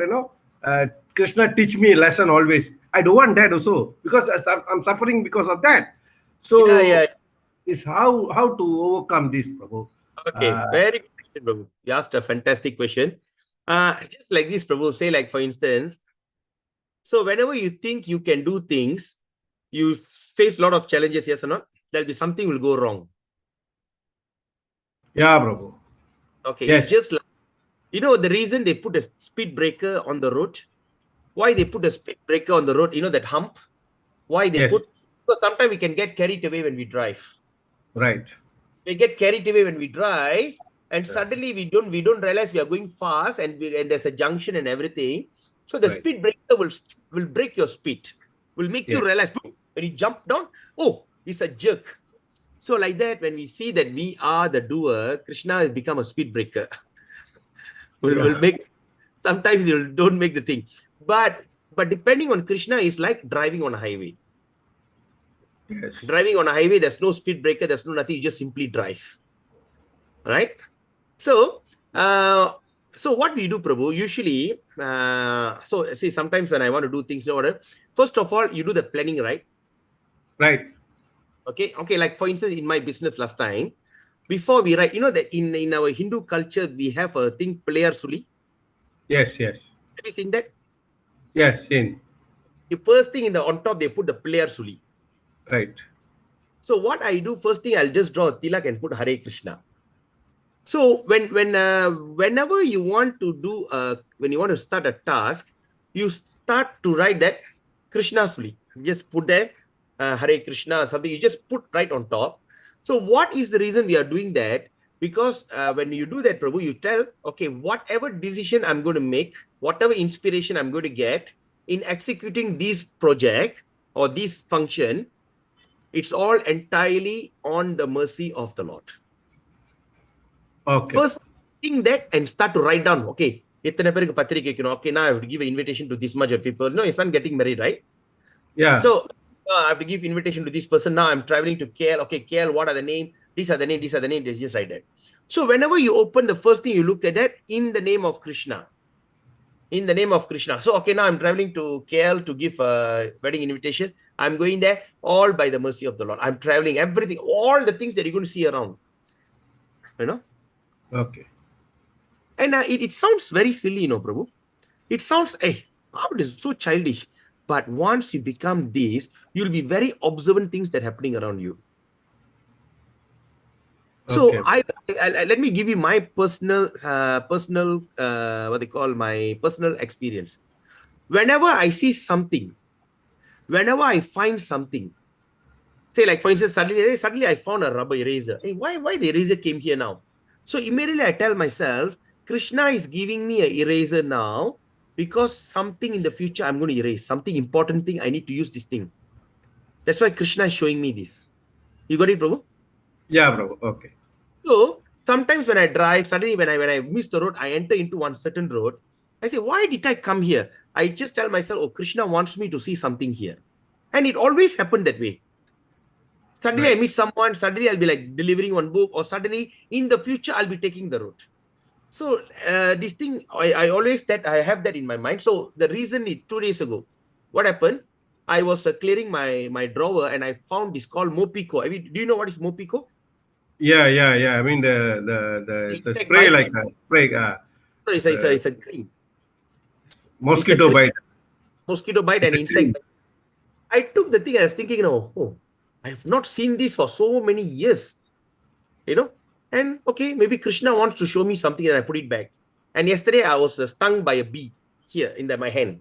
S8: Krishna teach me a lesson always. I don't want that also, because I'm suffering because of that.
S1: Yeah, yeah.
S8: So is how to overcome this, Prabhu.
S1: Okay, very good question, Prabhu. You asked a fantastic question. Just like this, Prabhu, say like for instance, so whenever you think you can do things, you face a lot of challenges, yes or not? There'll be something will go wrong.
S8: Yeah, Prabhu.
S1: Okay, it's
S8: Yes,
S1: just like, the reason they put a speed breaker on the road, why they put a speed breaker on the road, that hump, why they
S8: yes,
S1: put, because sometimes we can get carried away when we drive.
S8: right.
S1: We get carried away when we drive, and suddenly we don't realize we are going fast, and there's a junction and everything. So the
S8: Right.
S1: speed breaker will break your speed, will make you
S8: Yes.
S1: realize boom, when you jump down, oh, it's a jerk. So like that, when we see that we are the doer, Krishna will become a speed breaker. will
S8: Yeah.
S1: make, sometimes you don't make the thing, but depending on Krishna is like driving on a highway.
S8: Yes.
S1: Driving on a highway, there's no speed breaker, there's no nothing, you just simply drive, right? So so what we do, Prabhu, usually, so see, sometimes when I want to do things in order, first of all, you do the planning, right?
S8: Right.
S1: Okay, like for instance, in my business last time, before we write, that in our Hindu culture, we have a thing, player suli.
S8: Yes. Yes.
S1: Have you seen that?
S8: Yes. In.
S1: The first thing on top, they put the player suli.
S8: Right.
S1: So what I do, first thing, I'll just draw a tilak and put Hare Krishna. So whenever you want to do when you want to start a task, you start to write that Krishna suli. Just put there Hare Krishna, something, you just put right on top. So what is the reason we are doing that? Because when you do that, Prabhu, you tell, okay, whatever decision I'm going to make, whatever inspiration I'm going to get in executing this project or this function, it's all entirely on the mercy of the Lord.
S8: Okay.
S1: First, think that and start to write down, okay, இத்தனை பேருக்கு பத்திரிக்கை வைக்கணும். Okay, now I have to give an invitation to this much of people. No, your son getting married, right?
S8: Yeah.
S1: So I have to give invitation to this person. Now I'm traveling to KL. Okay, KL, what are the name? These are the name, these are the name. Just write that. So whenever you open, the first thing you look at that, in the name of Krishna. In the name of Krishna. So, okay, now I'm traveling to KL to give a wedding invitation. I'm going there all by the mercy of the Lord. I'm traveling, everything, all the things that you're going to see around.
S8: Okay.
S1: And it sounds very silly, Prabhu. It sounds, hey, how it is so childish. But once you become this, you'll be very observant things that are happening around you. So
S8: Okay.
S1: let me give you my personal what they call my personal experience. Whenever I see something, whenever I find something, say like for instance, suddenly I found a rubber eraser. Hey, why the eraser came here now? So immediately I tell myself, Krishna is giving me an eraser now because something in the future I'm going to erase, something important thing, I need to use this thing. That's why Krishna is showing me this. You got it, Prabhu?
S8: Yeah, bro. Okay.
S1: So sometimes when I drive, suddenly when I miss the road, I enter into one certain road. I say, why did I come here? I just tell myself, oh, Krishna wants me to see something here. And it always happened that way. Suddenly
S8: Right.
S1: I meet someone, suddenly I'll be like delivering one book, or suddenly in the future I'll be taking the road. So this thing, I always that I have that in my mind. So the reason is 2 days ago, what happened? I was clearing my drawer and I found this called Mopico. I mean, do you know what is Mopico?
S8: Yeah. Yeah. Yeah. I mean the
S1: Insect
S8: spray,
S1: bite.
S8: like a spray.
S1: So it's a cream.
S8: Mosquito bite.
S1: Mosquito bite and
S8: It's a
S1: insect.
S8: cream.
S1: I took the thing and I was thinking, oh, I have not seen this for so many years, and okay, maybe Krishna wants to show me something and I put it back. And yesterday I was stung by a bee here in my hand.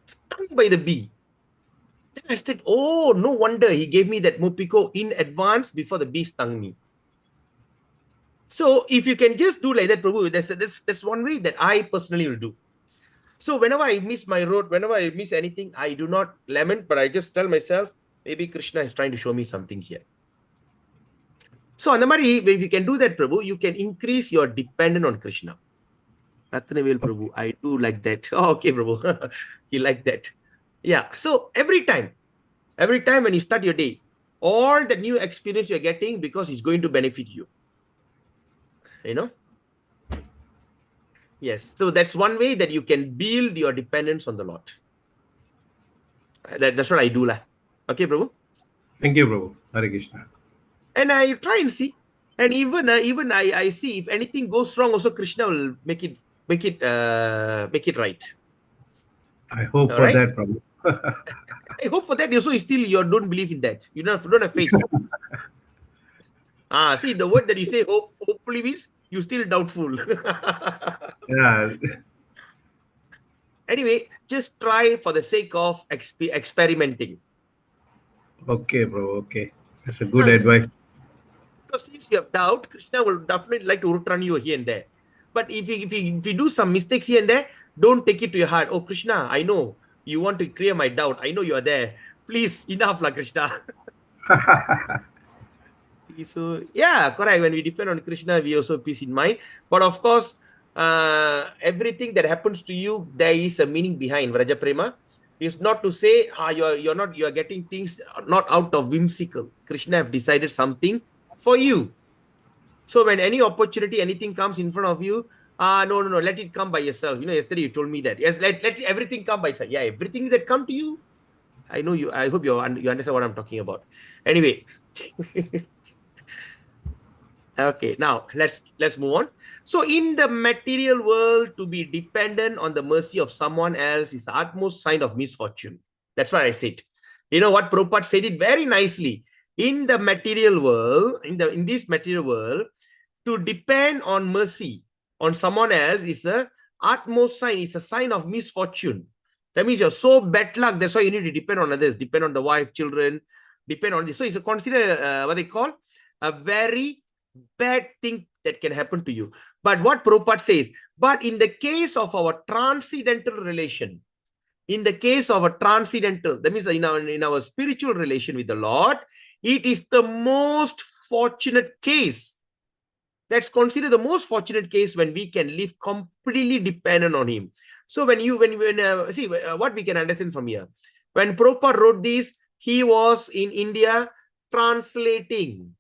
S1: Stung by the bee. Then I said, oh, no wonder he gave me that Mopico in advance before the bee stung me. So if you can just do like that, Prabhu, that's one way that I personally will do. So whenever I miss my road, whenever I miss anything, I do not lament, but I just tell myself, maybe Krishna is trying to show me something here. So Anamari, if you can do that, Prabhu, you can increase your dependence on Krishna. Ratnavel Prabhu, I do like that. Oh, okay, Prabhu. You like that. Yeah. So every time when you start your day, all the new experience you're getting because it's going to benefit you. You know? Yes. So that's one way that you can build your dependence on the Lord. That's what I do. Okay, Prabhu?
S8: Thank you, Prabhu. Hare Krishna.
S1: And I try and see. And even I see if anything goes wrong, also Krishna will make it right.
S8: I hope
S1: All
S8: for
S1: right?
S8: that, Prabhu.
S1: I hope for that. Also, still you don't believe in that. You don't have faith. See, the word that you say hopefully means you still doubtful.
S8: Yeah.
S1: Anyway, just try for the sake of experimenting.
S8: Okay, Prabhu. Okay. That's a good advice.
S1: Because since you have doubt, Krishna will definitely like to return you here and there. But if you do some mistakes here and there, don't take it to your heart. Oh, Krishna, I know you want to clear my doubt. I know you are there. Please, enough, Krishna. So, yeah, correct. When we depend on Krishna, we also have peace in mind. But of course, everything that happens to you, there is a meaning behind. Vraja Prema is not to say you're getting things not out of whimsical. Krishna have decided something for you. So when any opportunity, anything comes in front of you, no, let it come by yourself. Yesterday you told me that. Yes, let everything come by itself. Yeah, everything that come to you, I know you. I hope you understand what I'm talking about. Anyway. Okay, now let's move on. So in the material world, to be dependent on the mercy of someone else is the utmost sign of misfortune. That's what I said. You know what Prabhupada said it very nicely. In the material world, in this material world, to depend on mercy on someone else is a utmost sign, is a sign of misfortune. That means you're so bad luck. That's why you need to depend on others, depend on the wife, children, depend on this. So it's considered what they call a very bad thing that can happen to you. But what Prabhupada says, but in the case of our transcendental relation, in the case of a transcendental, that means in our spiritual relation with the Lord, it is the most fortunate case. That's considered the most fortunate case when we can live completely dependent on Him. So see what we can understand from here. When Prabhupada wrote this, he was in India translating.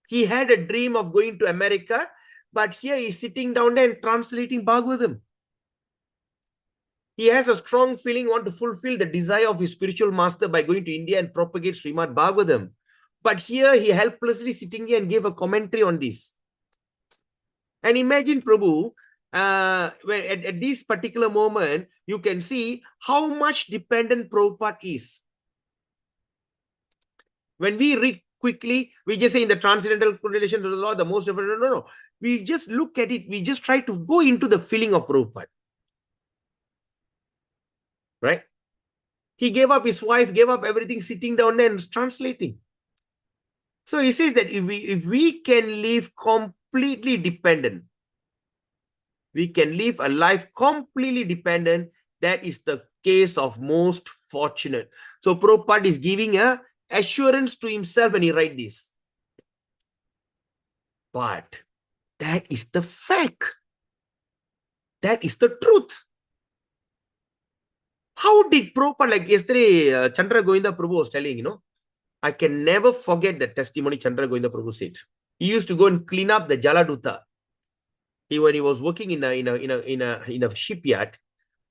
S1: He had a dream of going to America, but here he's sitting down there and translating Bhagavatam. He has a strong feeling, want to fulfill the desire of his spiritual master by going to India and propagate Srimad Bhagavatam. But here he helplessly sitting here and gave a commentary on this. And imagine, Prabhu, at this particular moment, you can see how much dependent Prabhupada is. When we read quickly, we just say in the transcendental relation to the Lord, the most different. No. We just look at it. We just try to go into the feeling of Prabhupada. Right? He gave up his wife, gave up everything, sitting down there and translating. So he says that if we can live completely dependent, we can live a life completely dependent, that is the case of most fortunate. So Prabhupada is giving a assurance to himself when he writes this. But that is the fact. That is the truth. How did Prabhupada, like yesterday, Chandra Govinda Prabhu was telling, I can never forget the testimony Chandra Govinda Prabhu said. He used to go and clean up the Jaladuta. When he was working in a shipyard,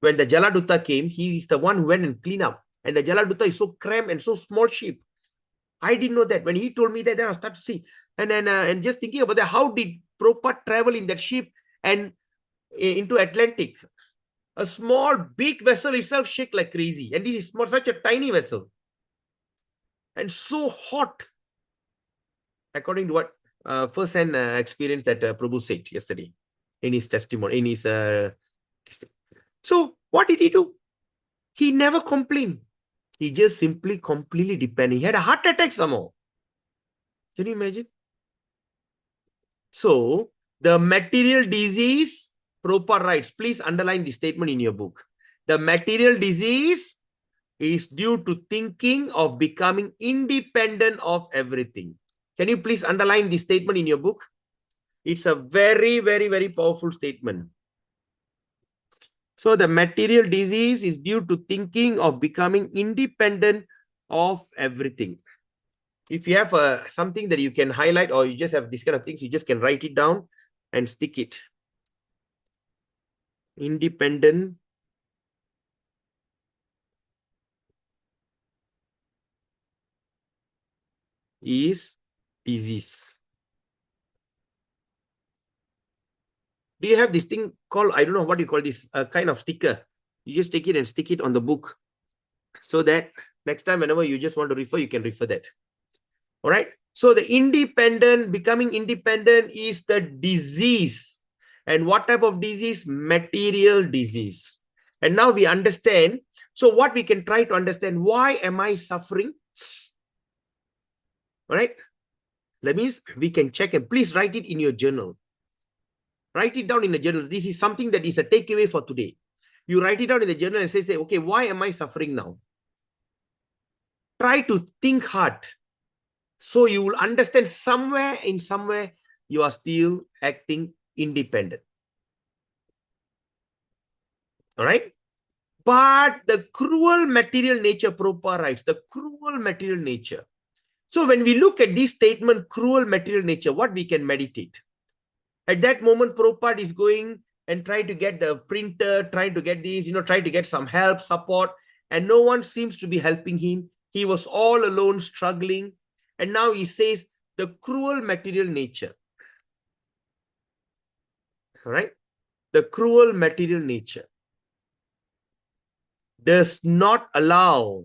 S1: when the Jaladuta came, he is the one who went and cleaned up. And the Jaladuta is so cramped and so small ship. I didn't know that. When he told me that, then I started to see. And just thinking about that, how did Prabhupada travel in that ship and into Atlantic? A small, big vessel itself shake like crazy. And this is small, such a tiny vessel. And so hot. According to what first-hand experience that Prabhu said yesterday in his testimony, in his... So what did he do? He never complained. He just simply completely depended. He had a heart attack somehow. Can you imagine? So the material disease, Prabhupada writes, please underline this statement in your book. The material disease is due to thinking of becoming independent of everything. Can you please underline this statement in your book? It's a very, very, very powerful statement. So the material disease is due to thinking of becoming independent of everything. If you have something that you can highlight, or you just have these kind of things, you just can write it down and stick it. Independent is disease. Do you have this thing called, I don't know what you call this, a kind of sticker? You just take it and stick it on the book, so that next time whenever you just want to refer, you can refer that. All right. So the becoming independent is the disease. And what type of disease? Material disease. And now we understand. So what we can try to understand, why am I suffering? All right. That means we can check, and please write it in your journal. Write it down in the journal. This is something that is a takeaway for today. You write it down in the journal and say, okay, why am I suffering now? Try to think hard. So you will understand somewhere you are still acting independent. All right. But the cruel material nature, Prabhupada writes, the cruel material nature. So when we look at this statement, cruel material nature, what we can meditate? At that moment, Prabhupada is going and trying to get the printer, trying to get these, trying to get some help, support, and no one seems to be helping him. He was all alone, struggling. And now he says the cruel material nature. All right. The cruel material nature does not allow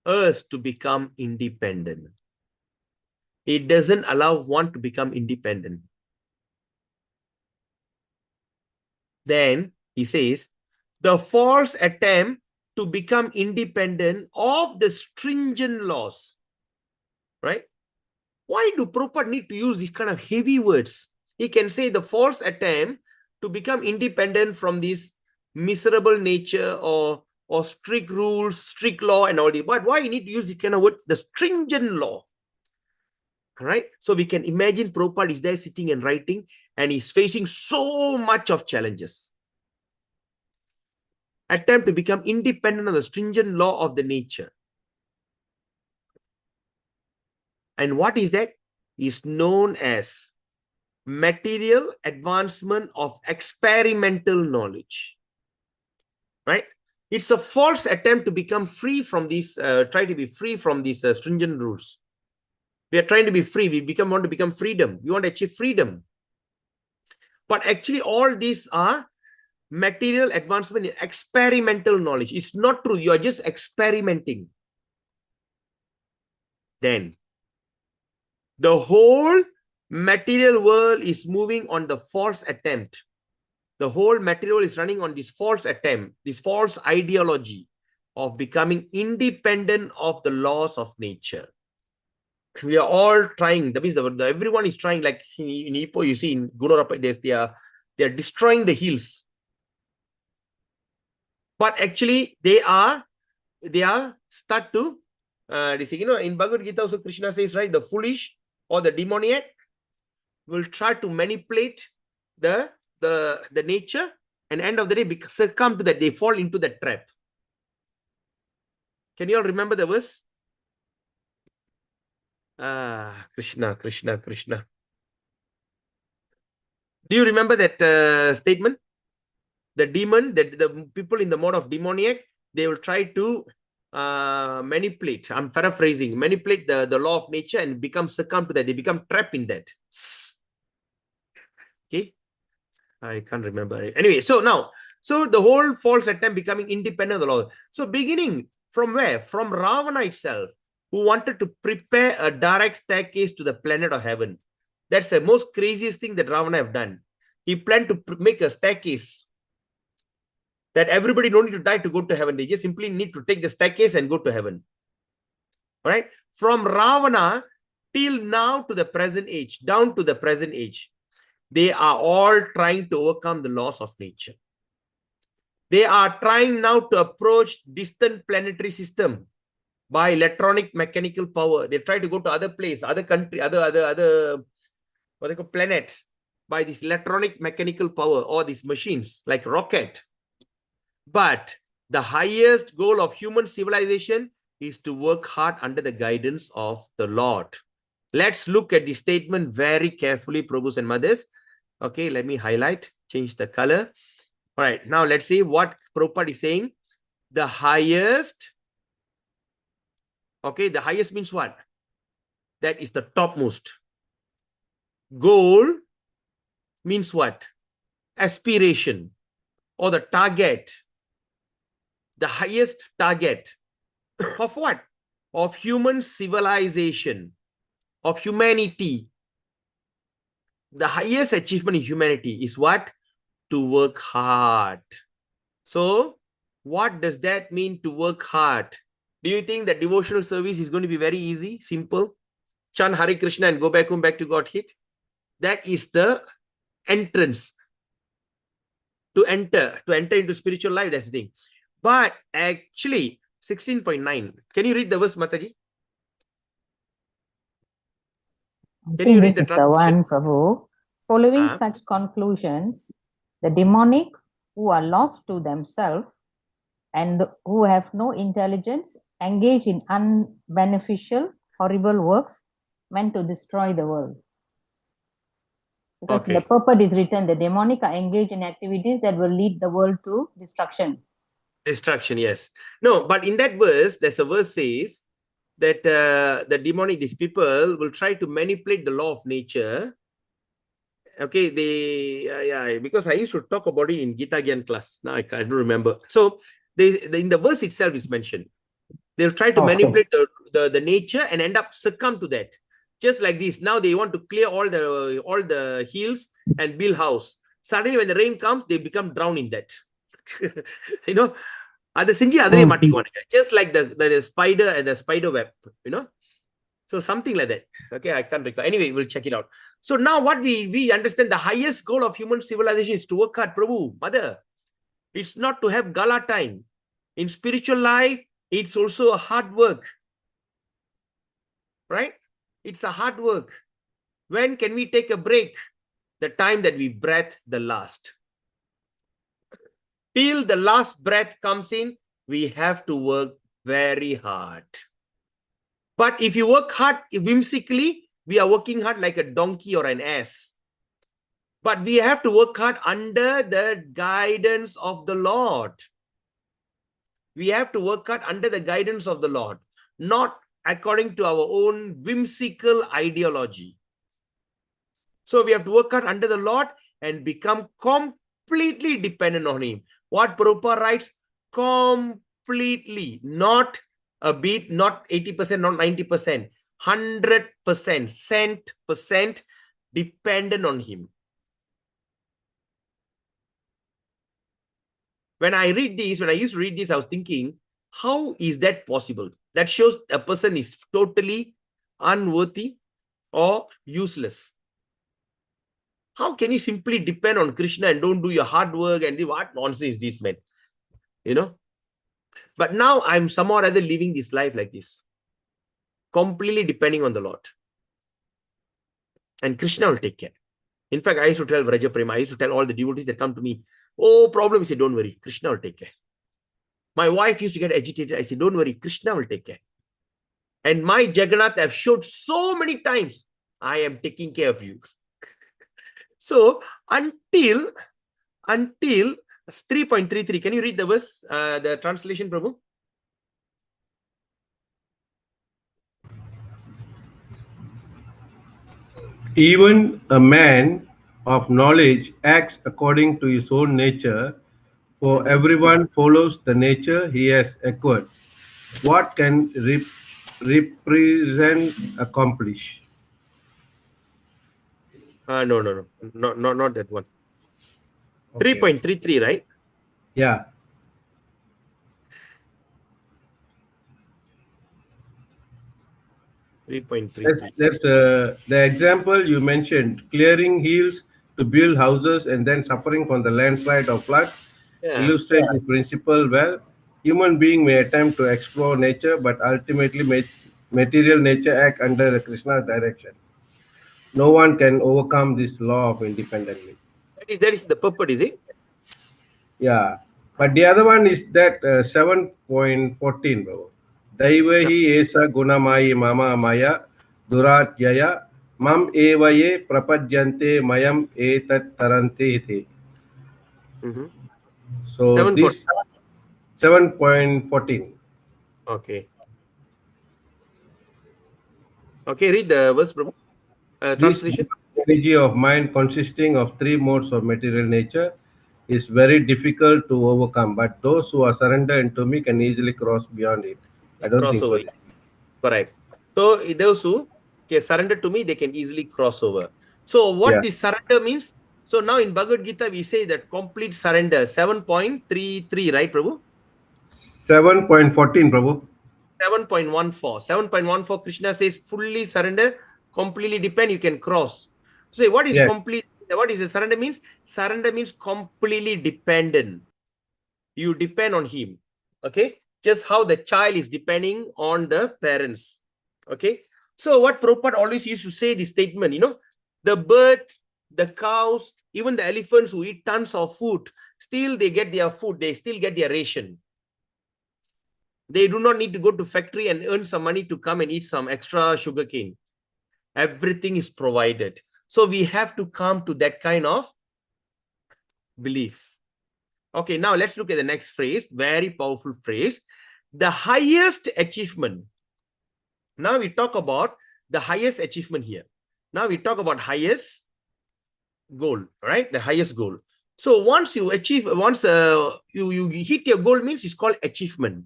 S1: us to become independent. It doesn't allow one to become independent. Then he says, the false attempt to become independent of the stringent laws. Right? Why do Prabhupada need to use these kind of heavy words? He can say the false attempt to become independent from this miserable nature or strict rules, strict law and all that. But why you need to use this kind of word? The stringent law. All right. So we can imagine Prabhupada is there sitting and writing, and he's facing so much of challenges. Attempt to become independent of the stringent law of the nature. And what is that? Is known as material advancement of experimental knowledge. Right? It's a false attempt to become free from these, try to be free from these stringent rules. We are trying to be free. We want to become freedom. We want to achieve freedom. But actually, all these are material advancement in experimental knowledge. It's not true. You are just experimenting. Then, the whole material world is moving on the false attempt. The whole material is running on this false attempt, this false ideology of becoming independent of the laws of nature. We are all trying. That means everyone is trying. Like in Ipoh, you see in Gunarapa, they are destroying the hills. But actually, they are start to in Bhagavad Gita also Krishna says, right, the foolish or the demoniac will try to manipulate the nature, and end of the day succumb to that. They fall into that trap. Can you all remember the verse? Krishna. Do you remember that statement? The demon, that the people in the mode of demoniac, they will try to manipulate. I'm paraphrasing. Manipulate the law of nature and succumb to that. They become trapped in that. Okay. I can't remember. Anyway, so the whole false attempt becoming independent of the law. So beginning from where? From Ravana itself, who wanted to prepare a direct staircase to the planet of heaven. That's the most craziest thing that Ravana have done. He planned to make a staircase that everybody don't need to die to go to heaven. They just simply need to take the staircase and go to heaven. All right? From Ravana till now to the present age, down to the present age, they are all trying to overcome the laws of nature. They are trying now to approach distant planetary system by electronic mechanical power. They try to go to other place, other country, other what they call planet, by this electronic mechanical power or these machines like rocket. But the highest goal of human civilization is to work hard under the guidance of the Lord. Let's look at the statement very carefully, Prabhus and Mothers. Okay, let me highlight, change the color. All right, now let's see what Prabhupada is saying. The highest, okay, the highest means what? That is the topmost. Goal means what? Aspiration or the target. The highest target of what? Of human civilization, of humanity. The highest achievement in humanity is what? To work hard. So, what does that mean, to work hard? Do you think that devotional service is going to be very easy, simple? Chant Hare Krishna and go back home, back to Godhead? That is the entrance. To enter into spiritual life, that's the thing. But actually, 16.9. Can you read the verse, Mataji?
S5: I
S1: Can you
S5: think
S1: read
S5: this
S1: the
S5: is the
S1: translation?
S5: one, Prabhu. Following such conclusions, the demonic who are lost to themselves and who have no intelligence engage in unbeneficial, horrible works meant to destroy the world. Because in the purport is written, the demonic are engaged in activities that will lead the world to destruction. Destruction,
S1: yes. No, but in that verse, there's a verse says that the demonic, these people will try to manipulate the law of nature. Okay, they, because I used to talk about it in Gita Gyan class. Now I don't remember. So in the verse itself is mentioned. They'll try to manipulate the nature and end up succumb to that. Just like this. Now they want to clear all the hills and build house. Suddenly when the rain comes, they become drowned in that. You know, just like the spider and the spider web, you know. So something like that. Okay, I can't recall. Anyway, we'll check it out. So now what we understand, the highest goal of human civilization is to work hard, Prabhu, Mother. It's not to have gala time. In spiritual life, it's also a hard work. Right? It's a hard work. When can we take a break? The time that we breath the last. Till the last breath comes in, we have to work very hard. But if you work hard whimsically, we are working hard like a donkey or an ass. But we have to work hard under the guidance of the Lord. We have to work hard under the guidance of the Lord, not according to our own whimsical ideology. So we have to work hard under the Lord and become completely dependent on Him. What Prabhupada writes, completely, not a bit, not 80%, not 90%, 100%, 100% dependent on Him. When I read this, when I used to read this, I was thinking, how is that possible? That shows a person is totally unworthy or useless. How can you simply depend on Krishna and don't do your hard work and do what nonsense is this, man? You know? But now I'm somehow or other living this life like this. Completely depending on the Lord. And Krishna will take care. In fact, I used to tell Vraja Prema, I used to tell all the devotees that come to me, oh, problem, he said, don't worry, Krishna will take care. My wife used to get agitated. I said, don't worry, Krishna will take care. And my Jagannath have showed so many times, I am taking care of you. So until 3.33, can you read the verse, the translation, Prabhu?
S8: Even a man of knowledge acts according to his own nature, for everyone follows the nature he has acquired. What can represent accomplish?
S1: No, not that one.
S8: Okay.
S1: 3.33, right?
S8: Yeah. That's the example you mentioned, clearing hills to build houses and then suffering from the landslide or flood. Illustrate this principle well. Human being may attempt to explore nature, but ultimately material nature act under the Krishna's direction. No one can overcome this law of independently.
S1: That is the purport, is it?
S8: Yeah. But the other one is that 7.14, bro. Daivahi esa gunamayi mama maya duratyaya mam evaye prapajyante mayam etat tarante iti. So
S1: 7:14.
S8: this 7.14.
S1: Okay. Okay, read the verse, Prabhu.
S8: This
S1: Translation.
S8: energy of mind consisting of three modes of material nature is very difficult to overcome, but those who are surrendered into me can easily cross beyond it. I don't think so.
S1: Crossover. Correct. So those who surrender to me, they can easily cross over. So what
S8: Yeah.
S1: this surrender means? So now in Bhagavad Gita, we say that complete surrender, 7.33, right, Prabhu?
S8: 7.14, Prabhu.
S1: 7.14. 7.14, Krishna says fully surrender, completely depend, you can cross. So what is
S8: Yes.
S1: complete? What is the surrender means? Surrender means completely dependent. You depend on him. Okay. Just how the child is depending on the parents. Okay. So what Prabhupada always used to say this statement, the birds, the cows, even the elephants who eat tons of food, still they get their food, they still get their ration. They do not need to go to factory and earn some money to come and eat some extra sugarcane. Everything is provided. So we have to come to that kind of belief. Okay, now let's look at the next phrase, very powerful phrase. The highest achievement. Now we talk about the highest achievement here. Now we talk about highest goal, right? The highest goal. So once you achieve, once you hit your goal means it's called achievement.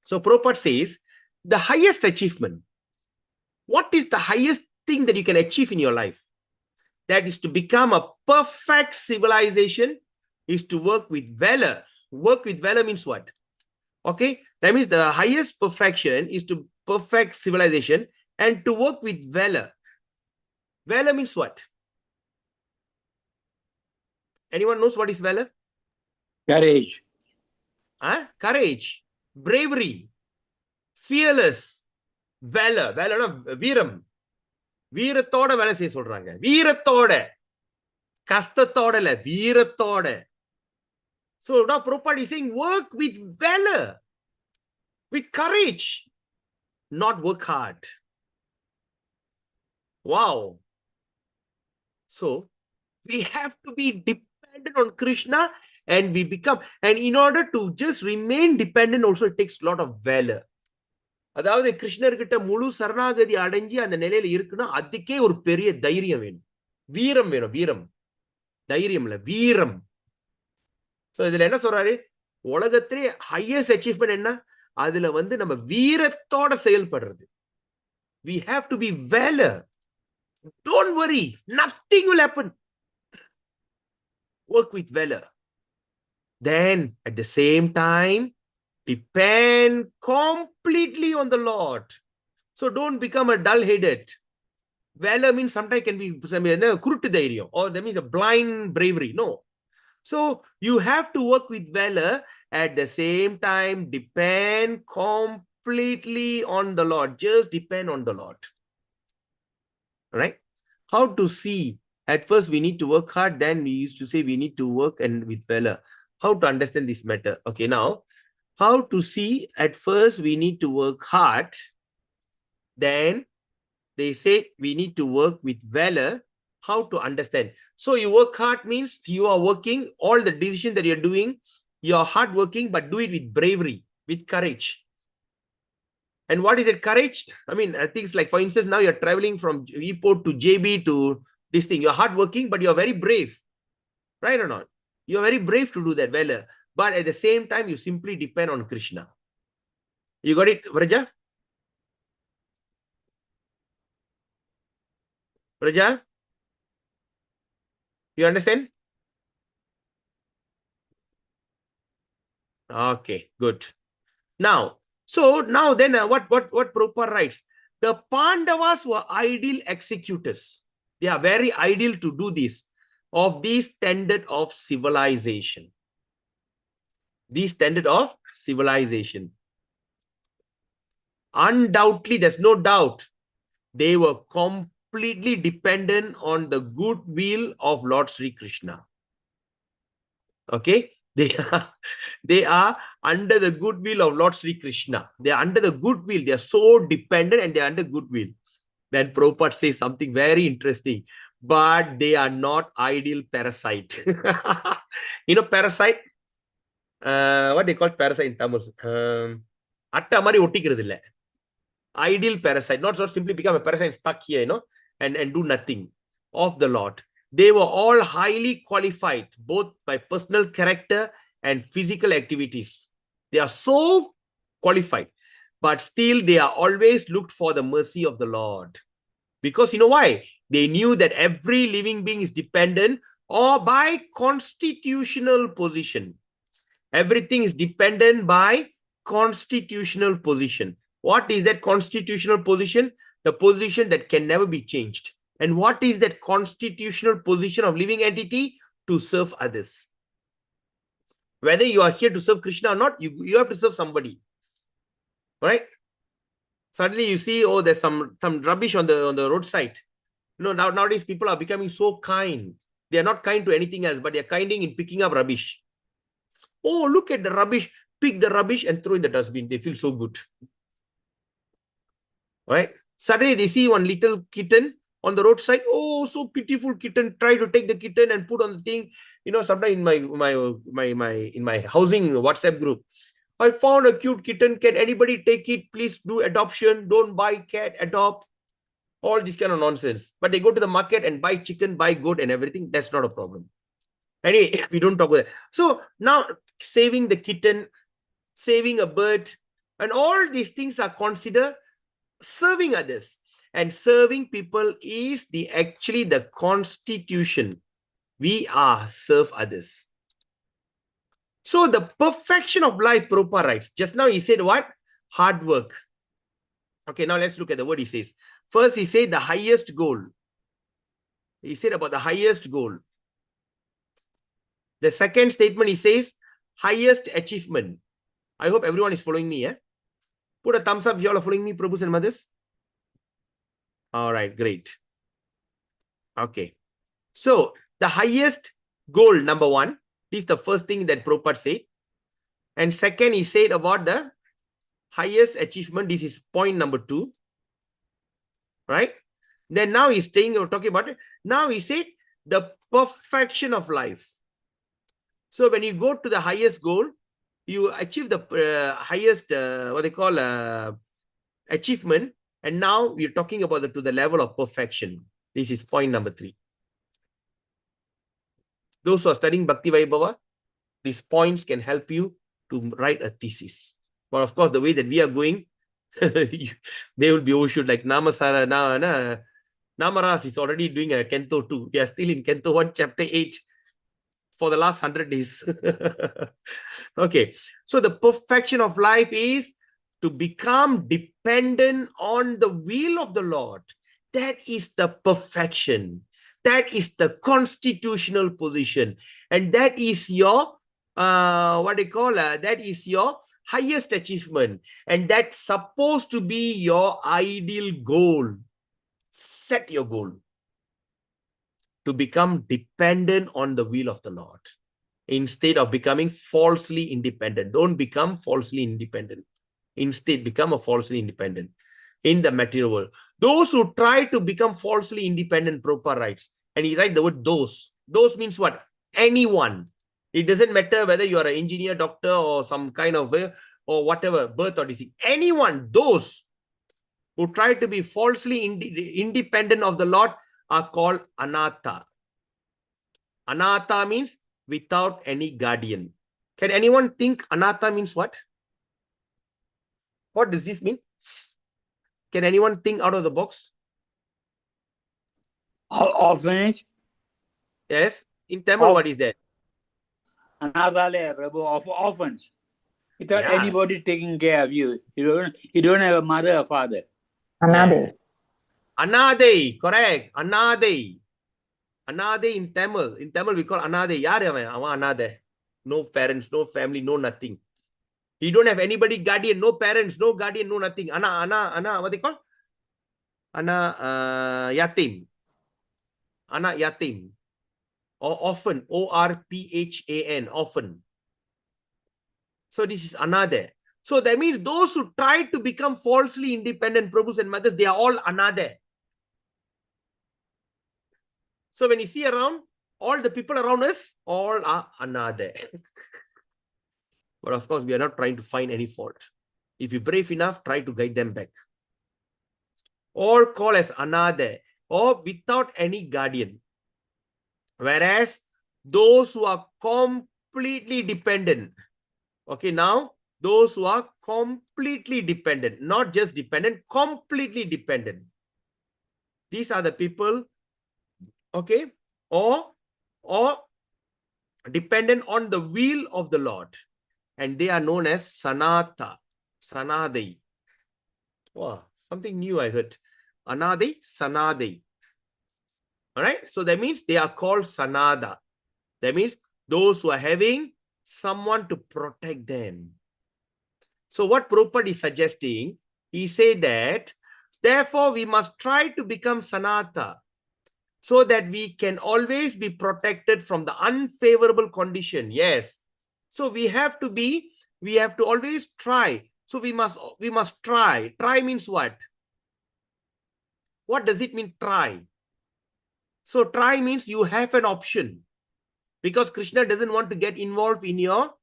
S1: So Prabhupada says, the highest achievement. What is the highest thing that you can achieve in your life? That is to become a perfect civilization, is to work with valor. Work with valor means what? Okay, that means the highest perfection is to perfect civilization and to work with valor. Valor means what? Anyone knows what is valor?
S7: Courage.
S1: Courage, bravery, fearless, valor. Valor, வீரம். வீரத்தோட வேலை செய்ய சொல்றாங்க. வீரத்தோட, கஷ்டத்தோட இல்ல, வீரத்தோட. So now Prabhupada is saying work with valor, with courage, not work hard. Wow. So we have to be dependent on Krishna and we become, and in order to just remain dependent also it takes a lot of valor. அதாவது கிருஷ்ணர்கிட்ட முழு சரணாகதி அடைஞ்சு அந்த நிலையில இருக்குன்னா அதுக்கே ஒரு பெரிய தைரியம் வேணும், வீரம் வேணும். வீரம், தைரியம் இல்ல, வீரம். சோ இதுல என்ன சொல்றாரு? உலகத்திலே ஹையஸ்ட் அச்சீவ்மெண்ட் என்ன? அதுல நம்ம வீரத்தோட செயல்படுறது. We have to be valor. Don't worry, nothing will happen. Work with valor. Then at the same time, depend completely on the Lord. So don't become a dull-headed. Valor means sometimes can be kurutu dhairiyam, or that means a blind bravery. No. So you have to work with valor, at the same time depend completely on the Lord. Just depend on the Lord. All right? How to see? At first we need to work hard, then we used to say we need to work and with valor. How to understand this matter? Okay, now how to see? At first we need to work hard, then they say we need to work with valor. How to understand? So you work hard means you are working, all the decisions that you're doing, you're hard working, but do it with bravery, with courage. And what is it, courage? I mean, things like, for instance, now you're traveling from airport to JB to this thing. You're hard working, but you're very brave, right or not? You're very brave to do that valor, but at the same time you simply depend on Krishna. You got it, Vraja? Vraja, you understand? Okay, good. Now, so now then what Prabhupada writes, the Pandavas were ideal executors. They are very ideal to do this, of these standard of civilization. These standard of civilization. Undoubtedly, there's no doubt, they were completely dependent on the goodwill of Lord Sri Krishna. Okay, They are under the goodwill of Lord Sri Krishna. They are under the goodwill. They are so dependent and they are under goodwill. Then Prabhupada says something very interesting. But they are not ideal parasite. You know, parasite? What they call parasite in Tamil? Atta mari ottikkiradhu illa. Ideal parasite, not simply become a parasite stuck here, and do nothing of the Lord. They were all highly qualified, both by personal character and physical activities. They are so qualified, but still they are always looked for the mercy of the Lord. Because you know why? They knew that every living being is dependent or by constitutional position. Everything is dependent by constitutional position. What is that constitutional position? The position that can never be changed. And what is that constitutional position of living entity? To serve others. Whether you are here to serve Krishna or not, you have to serve somebody. Right? Suddenly you see, oh, there's some rubbish on the roadside. Nowadays people are becoming so kind. They are not kind to anything else, but they are kind in picking up rubbish. Oh, look at the rubbish. Pick the rubbish and throw in the dustbin. They feel so good. Right? Suddenly they see one little kitten on the roadside. Oh, so pitiful kitten. Try to take the kitten and put on the thing. Sometimes in my housing WhatsApp group, I found a cute kitten. Can anybody take it? Please do adoption. Don't buy cat, adopt. All this kind of nonsense. But they go to the market and buy chicken, buy goat and everything. That's not a problem. Anyway, we don't talk about that. So now saving the kitten, saving a bird, and all these things are considered serving others. And serving people is actually the constitution. We are serve others. So the perfection of life, Prabhupada writes. Just now he said what? Hard work. Okay, now let's look at the word he says. First, he said the highest goal. He said about the highest goal. The second statement, he says, highest achievement. I hope everyone is following me. Put a thumbs up if you all are following me, Prabhus and mothers. All right, great. Okay. So, the highest goal, number one, this is the first thing that Prabhupada said. And second, he said about the highest achievement. This is point number 2. Right? Then now he's talking about it. Now he said the perfection of life. So when you go to the highest goal, you achieve the highest, what they call achievement. And now we're talking about to the level of perfection. This is point number 3. Those who are studying Bhakti Vaibhava, these points can help you to write a thesis. But of course, the way that we are going, they will be overshoot like Namasara. Namaras is already doing a Canto 2. We are still in Canto 1, Chapter 8 for the last 100 days. Okay. So the perfection of life is to become dependent on the will of the Lord. That is the perfection. That is the constitutional position. And that is your, that is your highest achievement. And that's supposed to be your ideal goal. Set your goal to become dependent on the will of the Lord instead of becoming falsely independent. Don't become falsely independent. Instead, become a falsely independent in the material world. Those who try to become falsely independent, Prabhupada writes, and he writes the word those. Those means what? Anyone. It doesn't matter whether you are an engineer, doctor, or some kind of, or whatever, birth or disease. Anyone, those who try to be falsely independent of the Lord are called anatha. Anatha means without any guardian. Can anyone think anatha means what? What does this mean? Can anyone think out of the box?
S7: Orphanage?
S1: Yes. In Tamil, what is that?
S7: Another of orphans. Without
S1: Yeah.
S7: anybody taking care of you. You don't have a mother or father.
S5: Another.
S1: Anade, correct. Anade. Anade in Tamil. In Tamil, we call anade. Yaar avan anade. No parents, no family, no nothing. He don't have anybody guardian, no parents, no guardian, no nothing. Ana, what they call? Ana yatim. Ana yatim. Or orphan. ORPHAN. Orphan. So this is another. So that means those who try to become falsely independent Prabhus and mothers, they are all another. So when you see around, all the people around us, all are another. But of course, we are not trying to find any fault. If you're brave enough, try to guide them back. All call as another or without any guardian. Whereas those who are completely dependent. Okay, now those who are completely dependent, not just dependent, completely dependent. These are the people, okay, or dependent on the will of the Lord. And they are known as Sanata, Sanadai. Wow, something new I heard. Anadai, Sanadai. All right, so that means they are called Sanada. That means those who are having someone to protect them. So what Prabhupada is suggesting, he said that, therefore we must try to become Sanata so that we can always be protected from the unfavorable condition. Yes. So we have to always try. So we must try. Try means what? What does it mean, try? So try means you have an option, because Krishna doesn't want to get involved in your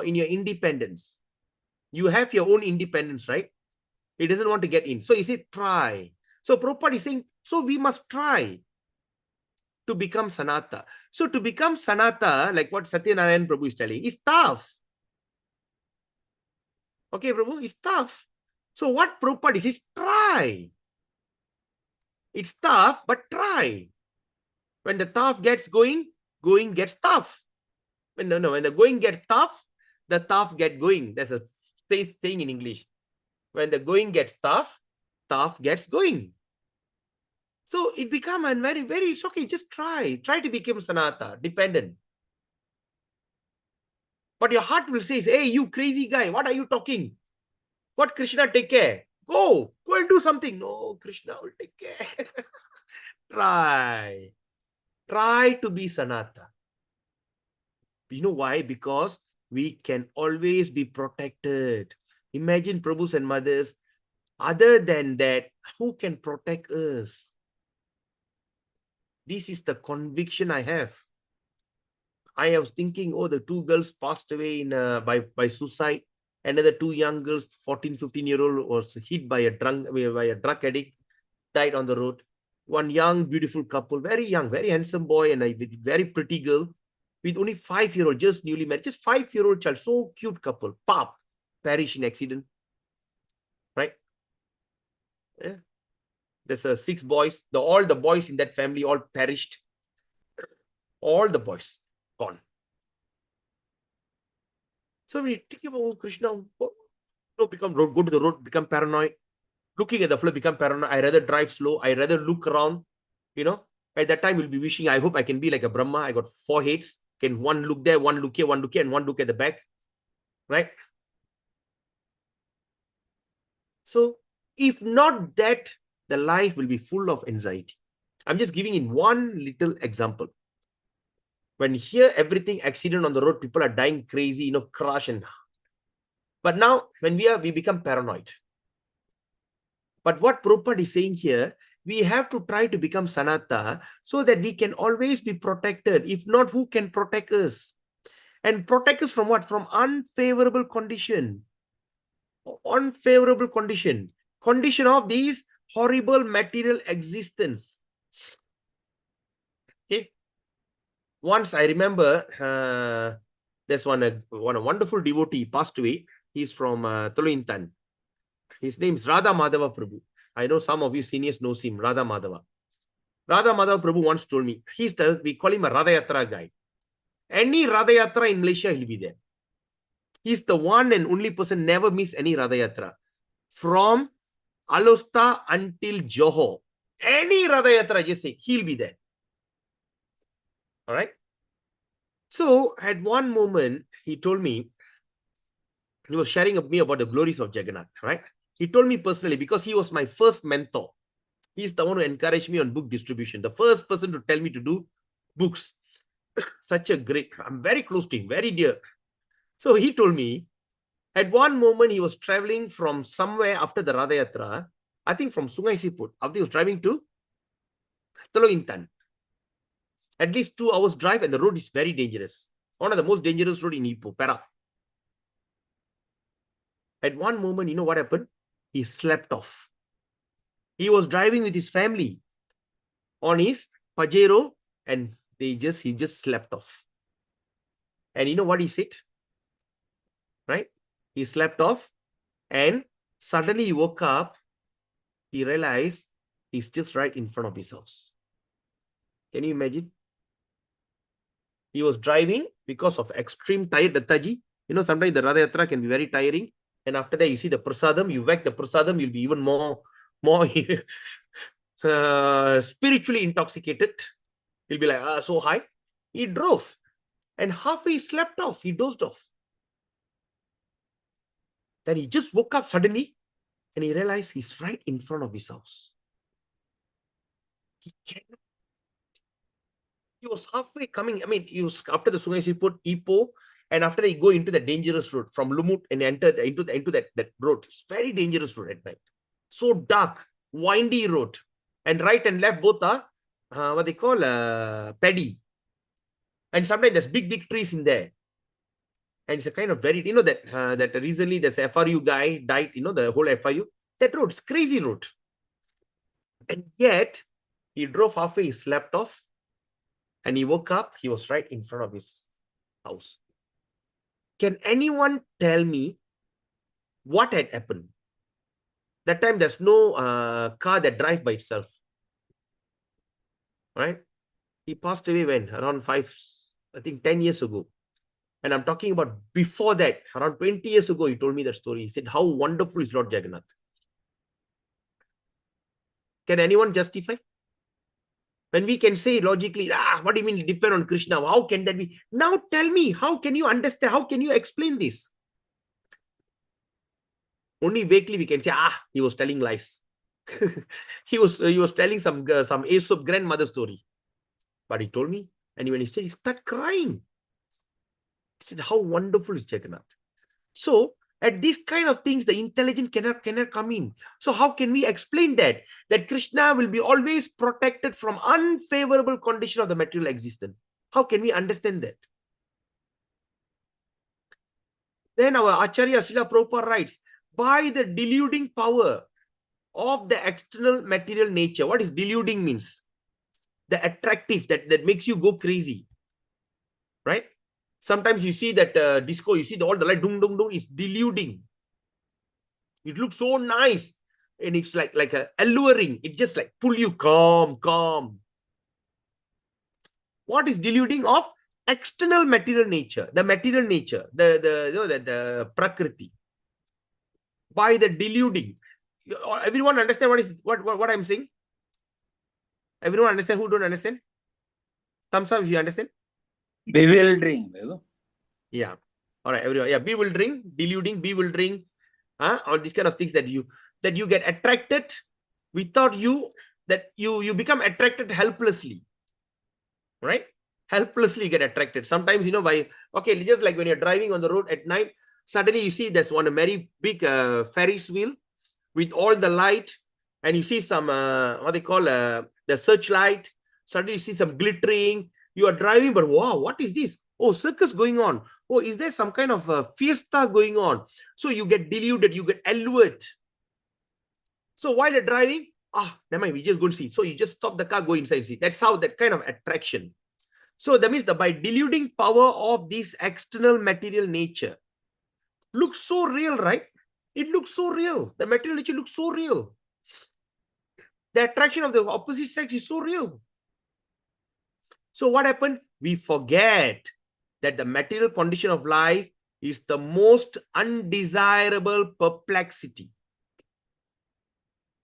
S1: independence. You have your own independence, right? He doesn't want to get in. So he said, try. So Prabhupada is saying, so we must try to become Sanata. So to become Sanata, like what Satyanarayan Prabhu is telling, is tough. Okay, Prabhu, it's tough. So what Prabhupada is try. It's tough, but try. When the tough gets going gets tough. When the going gets tough, the tough get going. There's a saying in English. When the going gets tough, tough gets going. So it become a very, it's okay. Just try to become Sanata, dependent. But your heart will say, hey, you crazy guy, what are you talking? What, Krishna take care? Go and do something. No, Krishna will take care. Try to be Sanata. You know why? Because we can always be protected. Imagine Prabhus and mothers. Other than that, who can protect us? This is the conviction I have. I was thinking, oh, the two girls passed away in by suicide. Another two young girls, 14, 15-year-old, was hit by a drug addict, died on the road. One young, beautiful couple, very young, very handsome boy, and a very pretty girl with only 5-year-old, just newly married, just 5-year-old child, so cute couple, pop, perish in accident, right? Yeah. There's 6 boys. All the boys in that family all perished. All the boys gone. So we think about Krishna, go to the road, become paranoid. Looking at the floor, become paranoid. I rather drive slow. I rather look around. At that time, you'll be wishing, I hope I can be like a Brahma. I got 4 heads. Can one look there, one look here, one look here, and one look at the back. Right? So, if not that, the life will be full of anxiety. I'm just giving in one little example. When here everything accident on the road, people are dying crazy, crash and. But now when we become paranoid. But what Prabhupada is saying here, we have to try to become Sanata so that we can always be protected. If not, who can protect us? And protect us from what? From unfavorable condition. Unfavorable condition. Condition of these horrible material existence. Okay. Once I remember, there's one wonderful devotee passed away. He's from Toluintan. His name is Radha Madhava Prabhu. I know some of you seniors know him, Radha Madhava. Radha Madhava Prabhu once told me, we call him a Radha Yatra guy. Any Radha Yatra in Malaysia, he'll be there. He's the one and only person never miss any Radha Yatra. From Alosta until Johor. Any Radha Yatra, just say, he'll be there. All right. So at one moment, he told me, he was sharing with me about the glories of Jagannath, right? He told me personally, because he was my first mentor. He's the one who encouraged me on book distribution. The first person to tell me to do books. Such a great, I'm very close to him, very dear. So he told me, at one moment he was traveling from somewhere after the Radha Yatra, I think from Sungai Siput, after he was driving to Teluk Intan. At least 2 hours drive, and the road is very dangerous. One of the most dangerous road in Ipoh, Perak. At one moment, you know what happened? He slept off. He was driving with his family on his Pajero, and he just slept off. And you know what he said? Right? He slept off, and suddenly he woke up. He realized he's just right in front of his house. Can you imagine? He was driving because of extreme tired Dattaji. You know, sometimes the Radha Yatra can be very tiring. And after that, you see the prasadam, you whack the prasadam, you'll be even more spiritually intoxicated. He'll be like, so high. He drove. And halfway he slept off. He dozed off. Then he just woke up suddenly and he realized he's right in front of his house. He cannot. He was halfway coming. I mean, he was after the Sungai Siput, Ipoh, and after that, he go into the dangerous road from Lumut and enter into that road. It's very dangerous road at night. So dark, windy road. And right and left both are what they call paddy. And sometimes there's big trees in there. And it's a kind of very, you know, that recently this FRU guy died, you know, the whole FRU. That road, it's crazy road. And yet, he drove halfway, he slept off. And he woke up, he was right in front of his house. Can anyone tell me what had happened? That time there's no car that drives by itself. Right? He passed away when? Around 10 years ago. And I'm talking about before that, around 20 years ago, he told me that story. He said, how wonderful is Lord Jagannath. Can anyone justify? When we can say logically, what do you mean depend on Krishna? How can that be? Now tell me, how can you understand? How can you explain this? Only vaguely we can say, he was telling lies. he was telling some Aesop grandmother story. But he told me, and when he said, he started crying. He said, how wonderful is Jagannath. So at these kind of things, the intelligence cannot come in. So how can we explain that? That Krishna will be always protected from unfavorable condition of the material existence. How can we understand that? Then our Acharya Srila Prabhupada writes, by the deluding power of the external material nature. What is deluding means? The attractive, that makes you go crazy. Right? Sometimes you see that disco, you see all the light, dung, dung, dung, is deluding. It looks so nice. And it's like a alluring. It just like pull you calm. What is deluding of? External material nature. The material nature. The prakriti. By the deluding. Everyone understand what I'm saying? Everyone understand? Who don't understand? Thumbs up if you understand.
S7: Bewildering.
S1: Yeah. All right, everyone. Yeah, bewildering, deluding, bewildering. All these kind of things that you get attracted without you, that you become attracted helplessly. Right? Helplessly get attracted. Sometimes, you know, just like when you're driving on the road at night, suddenly you see there's one very big Ferris wheel with all the light, and you see some what they call the searchlight. Suddenly you see some glittering. You are driving, but wow, what is this? Oh, circus going on. Oh, is there some kind of a fiesta going on? So you get deluded, you get allured. So while you're driving, never mind, we just go and see. So you just stop the car, go inside, see. That's how that kind of attraction. So that means by deluding power of this external material nature, looks so real, right? It looks so real. The material nature looks so real. The attraction of the opposite sex is so real. So what happened? We forget that the material condition of life is the most undesirable perplexity.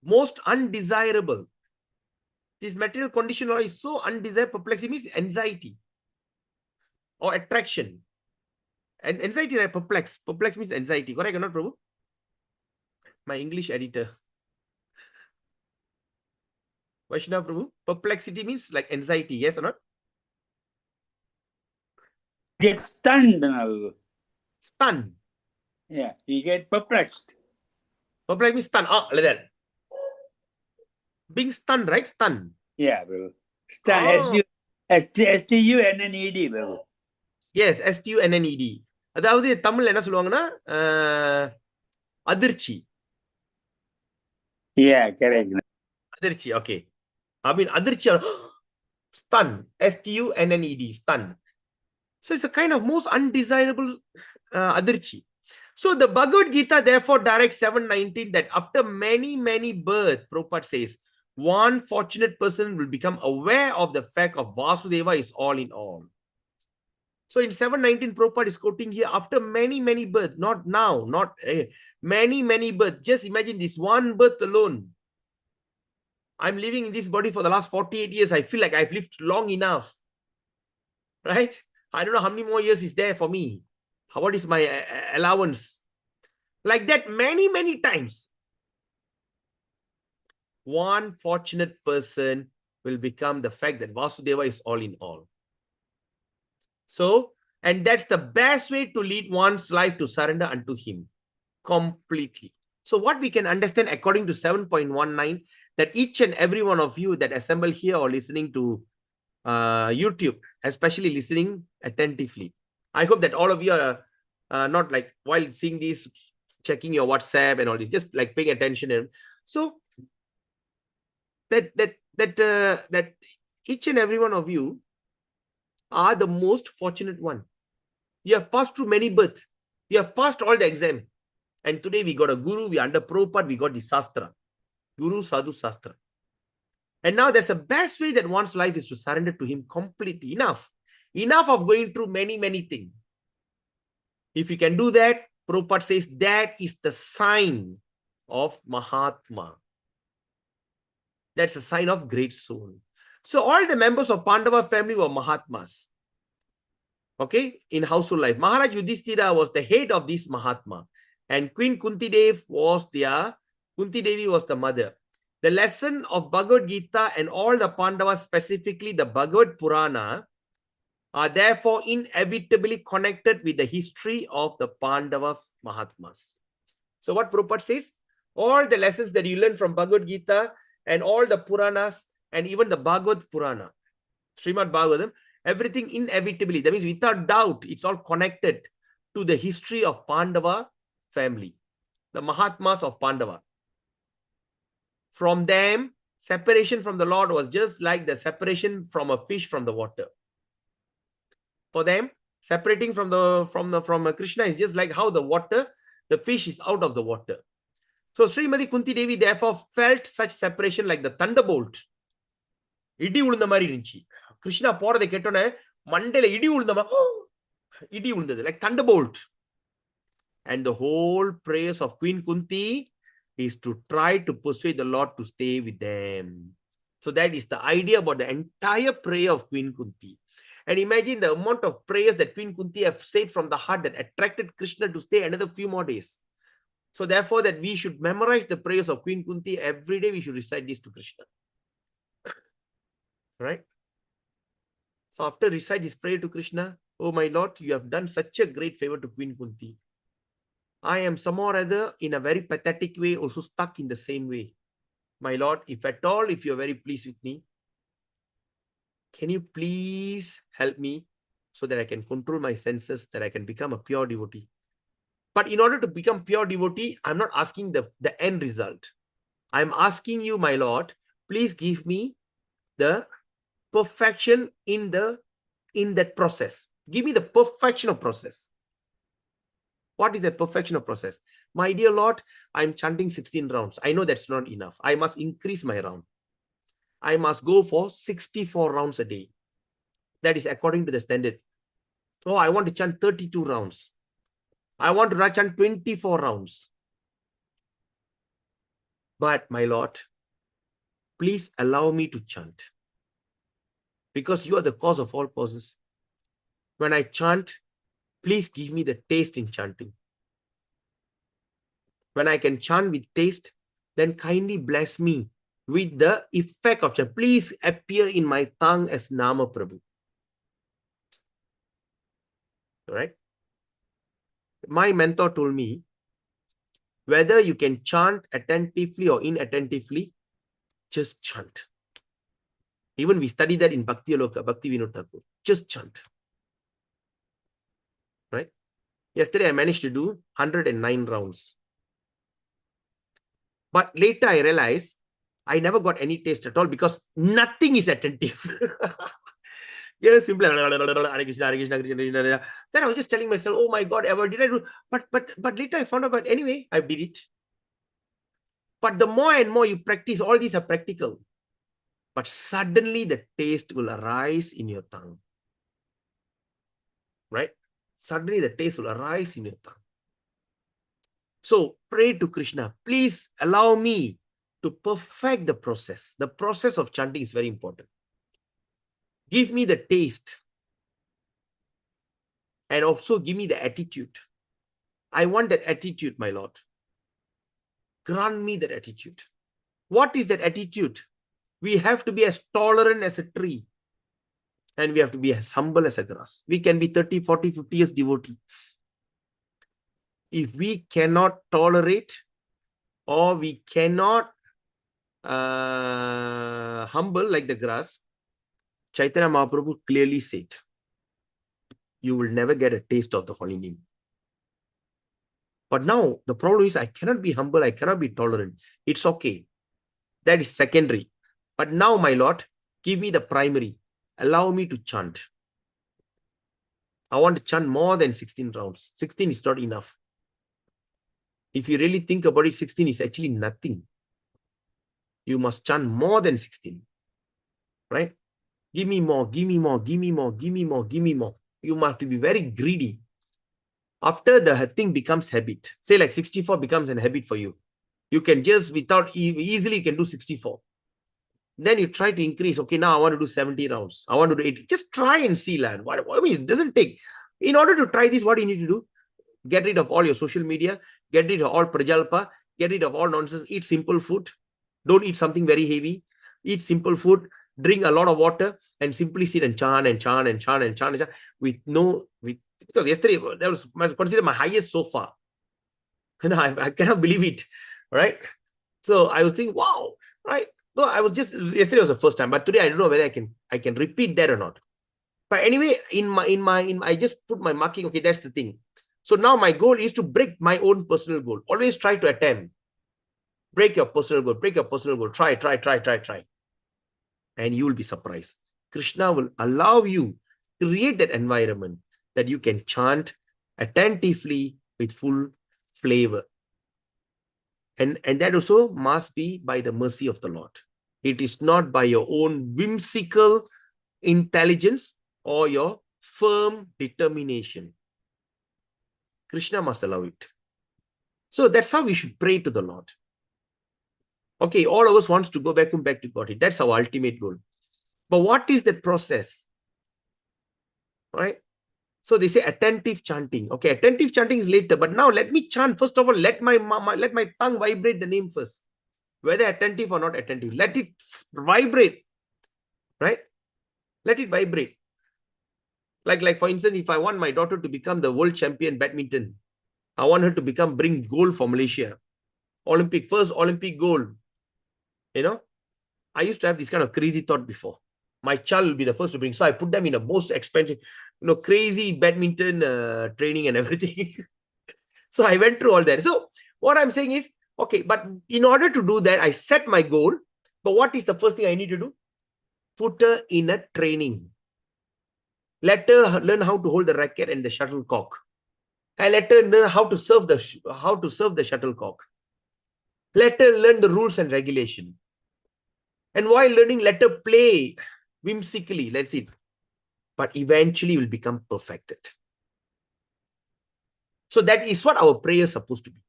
S1: Most undesirable. This material condition of life is so undesirable. Perplexity means anxiety or attraction. And anxiety, right? Perplex. Perplex means anxiety. Correct or not, Prabhu? My English editor. Vaishnav Prabhu. Perplexity means like anxiety. Yes or not?
S7: Get stunned now.
S1: Stun.
S7: Yeah, he get perplexed.
S1: Perplex means stun. Oh, like that. Being stunned, right? Stun.
S7: Yeah, Prabhu. Stun,
S1: Oh.
S7: S-T-U-N-N-E-D, Prabhu.
S1: Yes, STUNNED. அதாவது தமிழ்ல என்ன சொல்லுவாங்கன்னா அதிர்ச்சி.
S7: Yeah, correct.
S1: அதிர்ச்சி. Okay. I mean அதிர்ச்சி. Stun. STUNNED. Stun. So it's a kind of most undesirable adirchi. So the Bhagavad Gita therefore directs 7:19 that after many births, Prabhupada says, one fortunate person will become aware of the fact of Vasudeva is all in all. So in 7:19, Prabhupada is quoting here, after many births, not now, not many births. Just imagine this one birth alone. I'm living in this body for the last 48 years. I feel like I've lived long enough. Right? I don't know how many more years is there for me. What is my allowance? Like that many times. One fortunate person will become the fact that Vasudeva is all in all. So, and that's the best way to lead one's life to surrender unto him completely. So what we can understand according to 7.19, that each and every one of you that assemble here or listening to YouTube, especially listening attentively. I hope that all of you are not like while seeing this, checking your WhatsApp and all this, just like paying attention. And so that each and every one of you are the most fortunate one. You have passed through many births. You have passed all the exam. And today we got a guru, we under Prabhupada, we got the Sastra. Guru, Sadhu, Sastra. And now that's the best way that one's life is to surrender to him completely. Enough of going through many things. If you can do that, Prabhupada says that is the sign of Mahatma. That's a sign of great soul. So all the members of Pandava family were Mahatmas. Okay, in household life. Maharaj Yudhishthira was the head of this Mahatma. And Queen Kunti Devi was the mother. The lesson of Bhagavad Gita and all the Pandavas, specifically the Bhagavad Purana, are therefore inevitably connected with the history of the Pandava Mahatmas. So what Prabhupada says, all the lessons that you learn from Bhagavad Gita and all the Puranas and even the Bhagavad Purana, Srimad Bhagavatam, everything inevitably, that means without doubt, it's all connected to the history of Pandava family, the Mahatmas of Pandava. From them, separation from the Lord was just like the separation from a fish from the water. For them, separating from Krishna is just like how the fish is out of the water. So Srimati Kunti Devi therefore felt such separation like the thunderbolt. Idi ulunda mari irundhi. Krishna போறதை கேட்டோனே மண்டையில இடி உழுந்தது like thunderbolt. And the whole prayers of Queen Kunti is to try to persuade the Lord to stay with them. So that is the idea about the entire prayer of Queen Kunti. And imagine the amount of prayers that Queen Kunti have said from the heart that attracted Krishna to stay another few more days. So therefore that we should memorize the prayers of Queen Kunti. Every day we should recite this to Krishna. Right? So after recite this prayer to Krishna, oh my Lord, you have done such a great favor to Queen Kunti. I am somehow or other in a very pathetic way also stuck in the same way. My Lord, if at all, if you're very pleased with me, can you please help me so that I can control my senses, that I can become a pure devotee? But in order to become pure devotee, I'm not asking the end result. I'm asking you, my Lord, please give me the perfection in that process. Give me the perfection of process. What is the perfection of process? My dear Lord, I'm chanting 16 rounds. I know that's not enough. I must increase my round. I must go for 64 rounds a day. That is according to the standard. Oh, I want to chant 32 rounds. I want to chant 24 rounds. But my Lord, please allow me to chant. Because you are the cause of all causes. When I chant, please give me the taste in chanting. When I can chant with taste, then kindly bless me with the effect of chant. Please appear in my tongue as Nama Prabhu. All right? my mentor told me, whether you can chant attentively or inattentively, just chant. Even we study that in Bhakti Aloka, Bhakti Vinod Thakur. Just chant. Right? Yesterday I managed to do 109 rounds. But later I realized I never got any taste at all because nothing is attentive. Just simply Hare Krishna, Hare Krishna, Krishna Krishna. Then I was just telling myself, oh my God, ever did I do? But later I found out, but anyway, I did it. But the more and more you practice, all these are practical. But suddenly the taste will arise in your tongue. Right? Suddenly the taste will arise in your tongue. So pray to Krishna, please allow me to perfect the process. The process of chanting is very important. Give me the taste. And also give me the attitude. I want that attitude, my Lord. Grant me that attitude. What is that attitude? We have to be as tolerant as a tree. And we have to be as humble as a grass. We can be 30, 40, 50 years devotee. If we cannot tolerate or we cannot humble like the grass, Chaitanya Mahaprabhu clearly said, you will never get a taste of the holy name. But now the problem is I cannot be humble, I cannot be tolerant. It's okay. That is secondary. But now, my Lord, give me the primary. Allow me to chant. I want to chant more than 16 rounds. 16 is not enough. If you really think about it, 16 is actually nothing. You must chant more than 16. Right? Give me more, give me more, give me more, give me more, give me more. You must be very greedy. After the thing becomes habit, say like 64 becomes a habit for you. You can just easily you can do 64. Then you try to increase. Okay, now I want to do 70 rounds. I want to do 80. Just try and see, lad. What I mean, it doesn't take. In order to try this, what do you need to do? Get rid of all your social media. Get rid of all prajalpa. Get rid of all nonsense. Eat simple food. Don't eat something very heavy. Eat simple food. Drink a lot of water and simply sit and chant and chant and chant and chant and chant because yesterday that was considered my highest so far. And I cannot believe it. Right? So I was thinking, wow, right? No, I was just yesterday was the first time, but today I don't know whether I can repeat that or not. But anyway, I just put my marking. Okay, that's the thing. So now my goal is to break my own personal goal. Always try to attempt. Break your personal goal. Break your personal goal. Try. And you will be surprised. Krishna will allow you to create that environment that you can chant attentively with full flavor. And that also must be by the mercy of the Lord. It is not by your own whimsical intelligence or your firm determination. Krishna must allow it. So that's how we should pray to the Lord. Okay, all of us wants to go back to God. That's our ultimate goal. But what is that process? Right? So they say attentive chanting. Okay, attentive chanting is later. But now let me chant. First of all, let my tongue vibrate the name first. Whether attentive or not attentive. Let it vibrate. Right? Let it vibrate. Like for instance, if I want my daughter to become the world champion badminton, I want her to bring gold for Malaysia. First Olympic gold. You know, I used to have this kind of crazy thought before. My child will be the first to bring. So I put them in the most expensive, crazy badminton training and everything. So I went through all that. So what I'm saying is, okay, but in order to do that, I set my goal. But what is the first thing I need to do? Put her in a training. Let her learn how to hold the racket and the shuttlecock. And let her learn how to serve the shuttlecock. Let her learn the rules and regulation. And while learning, let her play whimsically. Let's see. But eventually will become perfected. So that is what our prayer is supposed to be.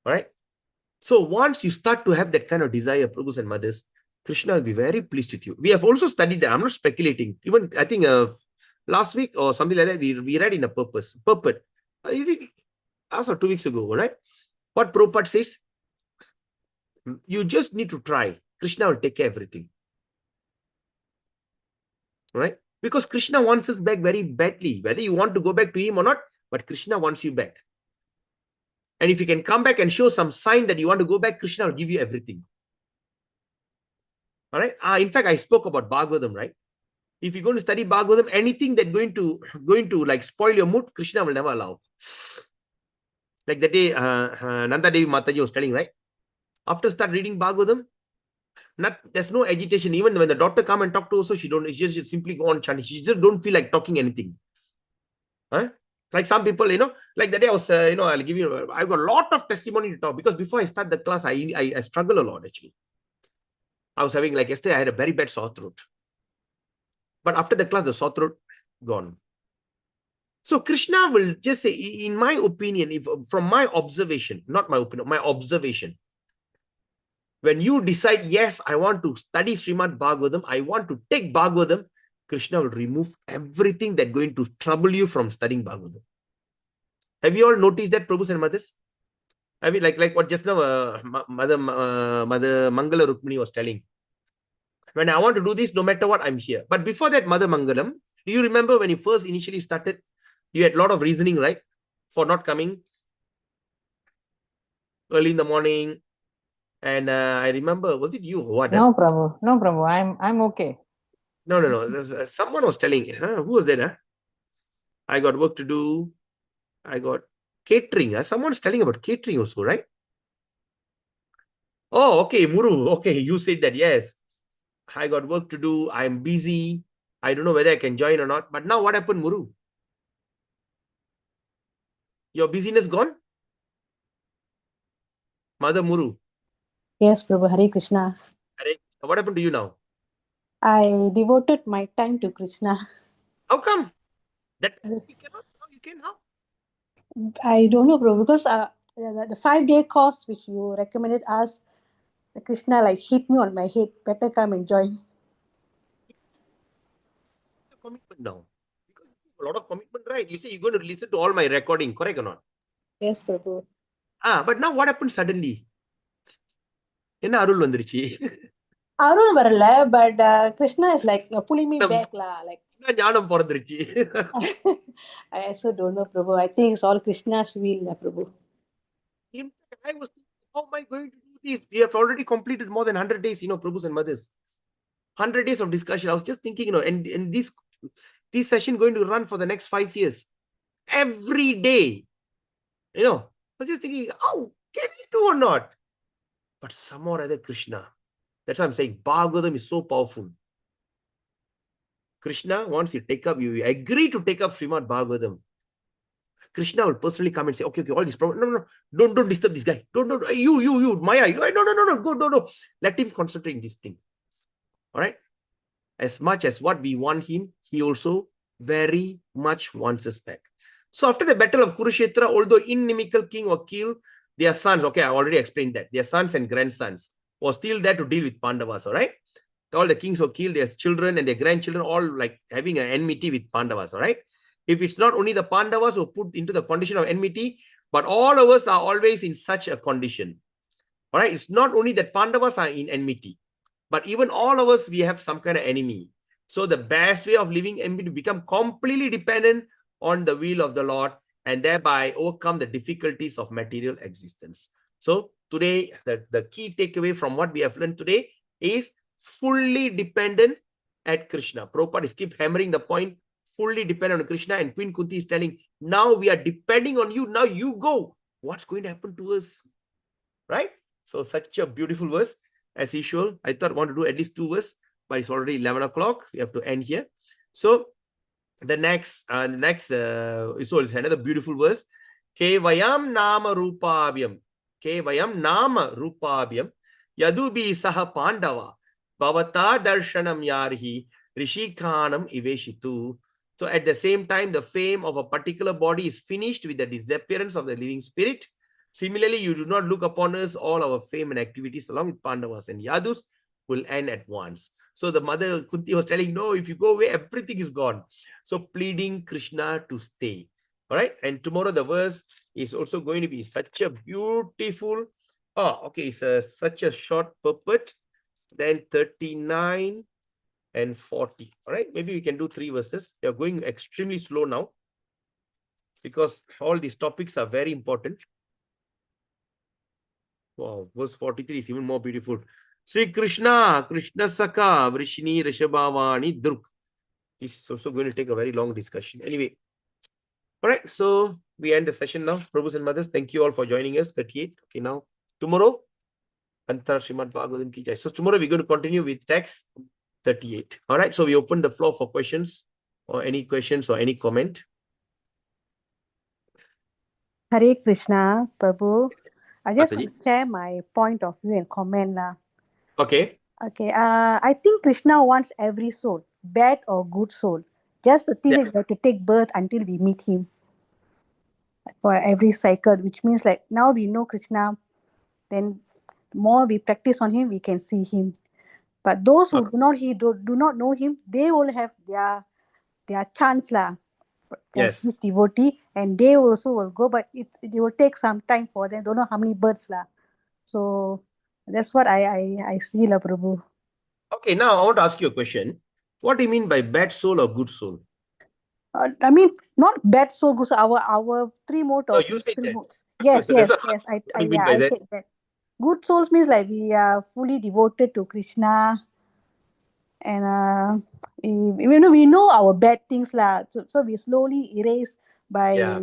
S1: All right. So once you start to have that kind of desire, Prabhus and mothers, Krishna will be very pleased with you. We have also studied that. I'm not speculating. Even I think last week or something like that, we read in a purport. Is it last or 2 weeks ago, right? What Prabhupada says? You just need to try. Krishna will take care of everything. Right? Because Krishna wants us back very badly. Whether you want to go back to him or not, but Krishna wants you back. And if you can come back and show some sign that you want to go back, Krishna will give you everything. All right. In fact, I spoke about Bhagavatam, right? If you're going to study Bhagavatam, anything that going to like spoil your mood, Krishna will never allow. Like the day Nanda Devi Mataji was telling, right? After start reading Bhagavatam, there's no agitation. Even when the doctor come and talk to her, so she just simply go on chanting. She just don't feel like talking anything. Huh? Like some people, like the day I was, I'll give you, I've got a lot of testimony to talk, because before I start the class, I struggle a lot actually. I was having, like yesterday, I had a very bad sore throat. But after the class, the sore throat gone. So Krishna will just say, in my opinion, if from my observation, not my opinion, my observation, when you decide, yes, I want to study Srimad Bhagavatam, I want to take Bhagavatam, Krishna will remove everything that's going to trouble you from studying Bhagavatam. Have you all noticed that, Prabhus and Mothers? I mean, like what just now Mother Mangala Rukmini was telling. When I want to do this, no matter what, I'm here. But before that, Mother Mangalam, do you remember when you first initially started, you had a lot of reasoning, right? For not coming early in the morning. And I remember, was it you? What?
S5: No, Prabhu. No, Prabhu. I'm okay.
S1: No. Someone was telling, who was that? I got work to do. I got catering. Someone's telling about catering also, right? Oh, okay, Muru. Okay, you said that. Yes. I got work to do. I'm busy. I don't know whether I can join or not. But now what happened, Muru? Your busyness gone? Mother Muru.
S9: Yes, Prabhu. Hare Krishna.
S1: What happened to you now?
S9: I devoted my time to Krishna.
S1: How come? That you cannot? How you can? How?
S9: I don't know, Prabhu, because the 5-day course which you recommended us, the Krishna like hit me on my head. Better come and join.
S1: Commitment now. Because a lot of commitment, right? You say you're going to listen to all my recording, correct or not?
S9: Yes, Prabhu.
S1: But now what happened suddenly? Enna arul vandruchi?
S9: Arun varala, but Krishna is like pulling me back lah. Like
S1: ஞானம் பிறந்துருச்சு.
S9: I also don't know, Prabhu. I think it's all Krishna's will, Prabhu.
S1: I was thinking, how am I going to do this? We have already completed more than 100 days, Prabhus and Mothers. 100 days of discussion. I was just thinking, and this session going to run for the next 5 years. Every day. I was just thinking, how can we do or not? But somehow or other, Krishna. That's why I'm saying Bhagavatam is so powerful. Krishna wants you to take up, you agree to take up Srimad Bhagavatam. Krishna will personally come and say, okay, all this problem. No, don't disturb this guy. Don't, you, Maya. No, go, no. Let him concentrate in this thing. All right. As much as what we want him, he also very much wants us back. So after the battle of Kurukshetra, although inimical king were killed, their sons, okay, I already explained that. Their sons and grandsons were still there to deal with Pandavas, all right? All the kings were killed, their children and their grandchildren, all like having an enmity with Pandavas, all right? If it's not only the Pandavas who put into the condition of enmity, but all of us are always in such a condition, all right? It's not only that Pandavas are in enmity, but even all of us, we have some kind of enemy. So the best way of living is to become completely dependent on the will of the Lord and thereby overcome the difficulties of material existence. So today, the key takeaway from what we have learned today is fully dependent at Krishna. Prabhupada is keep hammering the point, fully dependent on Krishna, and Queen Kunti is telling, now we are depending on you, now you go. What's going to happen to us? Right? So such a beautiful verse. As usual, I thought I want to do at least 2 verses, but it's already 11 o'clock. We have to end here. So the next, so it's another beautiful verse. Kevayam nama rupabhyam. Kevayam nama rupabhyam. Yadubi saha pandava. Bhavata darshanam yarhi. Rishikanam iveshitu. So at the same time, the fame of a particular body is finished with the disappearance of the living spirit. Similarly, you do not look upon us, all our fame and activities along with Pandavas and Yadus will end at once. So the mother Kunti was telling, no, if you go away, everything is gone. So pleading Krishna to stay. All right. And tomorrow the verse is also going to be such a beautiful. It's such a short purport. Then 39 and 40. All right. Maybe we can do 3 verses. They are going extremely slow now. because all these topics are very important. Wow, verse 43 is even more beautiful. Sri Krishna, Krishna Saka, Vrishini, Rishabhavani, Druk. This is also going to take a very long discussion. Anyway, all right, so we end the session now. Prabhus and mothers, thank you all for joining us. 38. Okay, now tomorrow, Antar Srimad Bhagavatam ki jai. So tomorrow we're going to continue with text 38. All right, so we open the floor for questions or any questions or any comment.
S9: Hare Krishna, Prabhu. I just
S1: Mataji.
S9: want to share my point of view and comment lah.
S1: Okay.
S9: Okay, I think Krishna wants every soul, bad or good soul. Just the thing
S1: Yeah.
S9: that we have to take birth until we meet him for every cycle, which means like now we know Krishna, then the more we practice on him, we can see him. But those who do not know him, they will have their chance lah for
S1: Yes.
S9: this devotee, and they also will go, but it will take some time for them. Don't know how many births lah. So that's what I see lah, Prabhu.
S1: Okay, now I want to ask you a question. What do you mean by bad soul or good soul?
S9: I mean, not bad soul, good soul. Our three modes
S1: No,
S9: of
S1: you said
S9: three
S1: that.
S9: modes. Yes,
S1: That's
S9: yes,
S1: what
S9: yes.
S1: what do you mean by
S9: I
S1: that?
S9: said that. Good souls means like we are fully devoted to Krishna, and we know our bad things lah. So we slowly erase by.
S1: Yeah.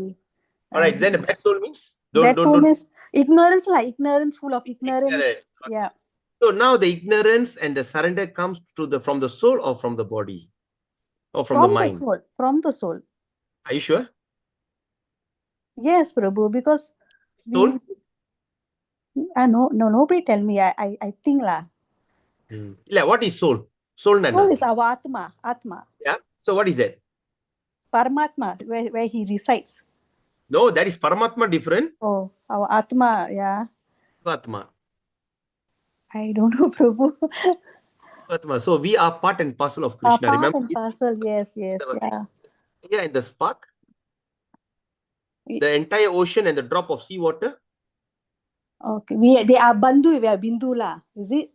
S1: All right, then the bad soul means
S9: Bad soul
S1: don't
S9: means ignorance lah. Ignorance, full of ignorance.
S1: ignorant. Okay.
S9: Yeah.
S1: So now the ignorance and the surrender comes from the soul or from the body or from the mind?
S9: Soul. From the soul.
S1: Are you sure?
S9: Yes, Prabhu, because
S1: Soul?
S9: no, nobody tell me. I think lah.
S1: Yeah, what is soul? Soul nana.
S9: Soul is our Atma.
S1: Yeah. So what is that?
S9: Paramatma, where he resides.
S1: No, that is Paramatma different.
S9: Oh, our Atma, yeah.
S1: Atma.
S9: I don't know, Prabhu.
S1: Atma. So we are part and parcel of Krishna.
S9: Part
S1: Remember?
S9: and parcel, yes, yeah.
S1: Yeah, in the spark. The entire ocean and the drop of seawater.
S9: Okay, they are Bandhu, we are Bindu lah. Is it?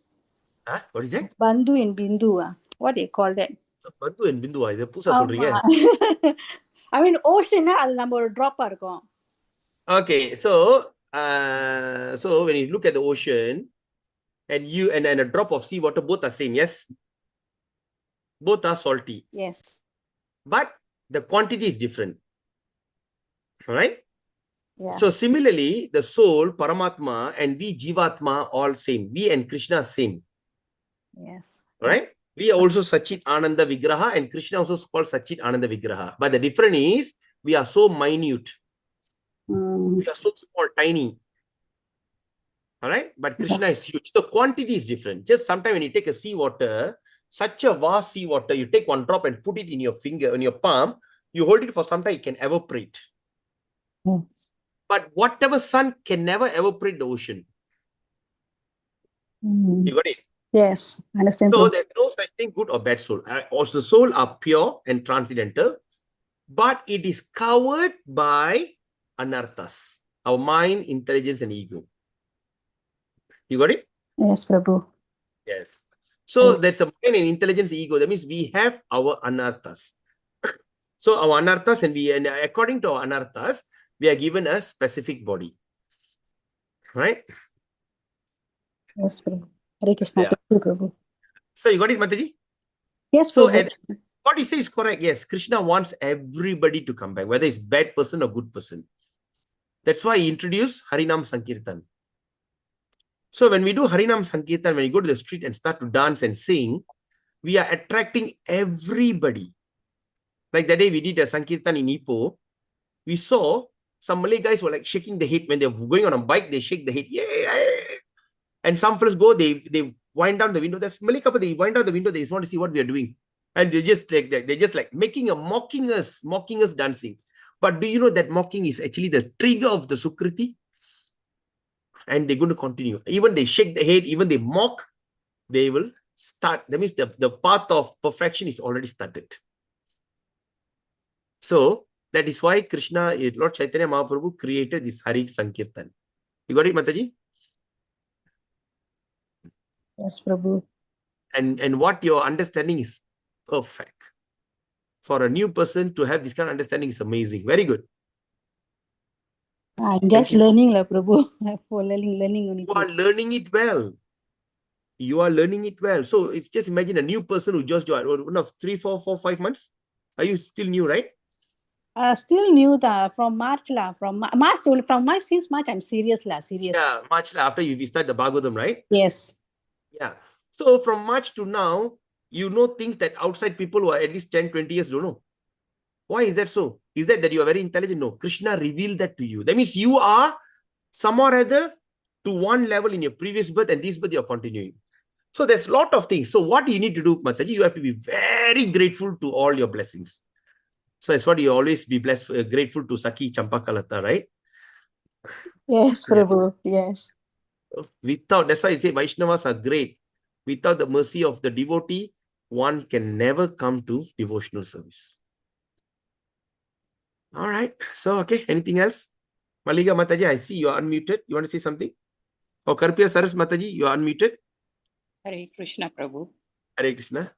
S1: Huh? What is that?
S9: Bandhu and Bindu. What they call that?
S1: Bandhu and Bindu. இது புதுசா சொல்றீங்க.
S9: I mean, ocean அது நம்ம ஒரு drop இருக்கும்.
S1: Okay, so when you look at the ocean and a drop of seawater, both are same, yes? Both are salty.
S9: Yes.
S1: But the quantity is different. All right?
S9: Yeah.
S1: So similarly, the soul, Paramatma, and we Jivatma all same. We and Krishna same.
S9: Yes.
S1: All right? We are also Sachit Ananda Vigraha and Krishna also is called Sachit Ananda Vigraha. But the difference is we are so minute. We are so small, tiny. All right? But Krishna is huge. The quantity is different. Just sometimes when you take a seawater, such a vast seawater, you take one drop and put it in your finger, in your palm, you hold it for some time, it can evaporate.
S9: Yes.
S1: But whatever sun can never evaporate the ocean. You got it?
S9: Yes, I understand.
S1: So there's no such thing good or bad soul. Also, soul are pure and transcendental, but it is covered by anarthas, our mind, intelligence, and ego. You got it?
S9: Yes, Prabhu.
S1: Yes. So that's a mind and intelligence, ego. That means we have our anarthas. So our anarthas, and according to our anarthas, we are given a specific body. Right?
S9: Yes, Prabhu. Hare Krishna.
S1: Yeah.
S9: Thank you, Prabhu.
S1: So you got it, Mataji?
S9: Yes,
S1: So
S9: Prabhu.
S1: what you say is correct. Yes, Krishna wants everybody to come back, whether it's bad person or good person. That's why he introduced Harinam Sankirtan. So when we do Harinam Sankirtan, when you go to the street and start to dance and sing, we are attracting everybody. Like that day we did a Sankirtan in Ipoh, we saw some Malay guys were like shaking the head when they're going on a bike, they shake the head. Yeah. And some fellas go, they wind down the window. That's Malay couple, they wind down the window, they just want to see what we are doing. And they just like that, they're just like mocking us dancing. But do you know that mocking is actually the trigger of the Sukriti? And they're going to continue. Even they shake the head, even they mock, they will start. That means the path of perfection is already started. So that is why Krishna, Lord Chaitanya Mahaprabhu created this Hari Sankirtan. You got it, Mataji?
S9: Yes, Prabhu.
S1: And what your understanding is perfect. For a new person to have this kind of understanding is amazing. Very good.
S9: I'm just learning, lah, Prabhu. For learning only.
S1: You are learning it well. You are learning it well. So it's just imagine a new person who just joined, or 3, 4, 5 months. Are you still new, right?
S9: Still new from March lah. From March, since March I'm serious lah. Serious.
S1: Yeah, March after you start the Bhagavatam, right?
S9: Yes.
S1: Yeah. So from March to now, you know things that outside people who are at least 10, 20 years don't know. Why is that so? Is that you are very intelligent? No. Krishna revealed that to you. That means you are somehow or other to one level in your previous birth, and this birth you are continuing. So there's a lot of things. So what you need to do, Mataji, you have to be very grateful to all your blessings. So that's what you always be blessed, grateful to Saki Champakalata, right?
S9: Yes, Prabhu. Yes.
S1: Without, that's why I say Vaishnavas are great. Without the mercy of the devotee, one can never come to devotional service. All right. So, okay. Anything else? Maliga Mataji, I see you are unmuted. You want to say something? Oh, Karpia Saras Mataji, you are unmuted.
S10: Hare Krishna, Prabhu.
S1: Hare Krishna.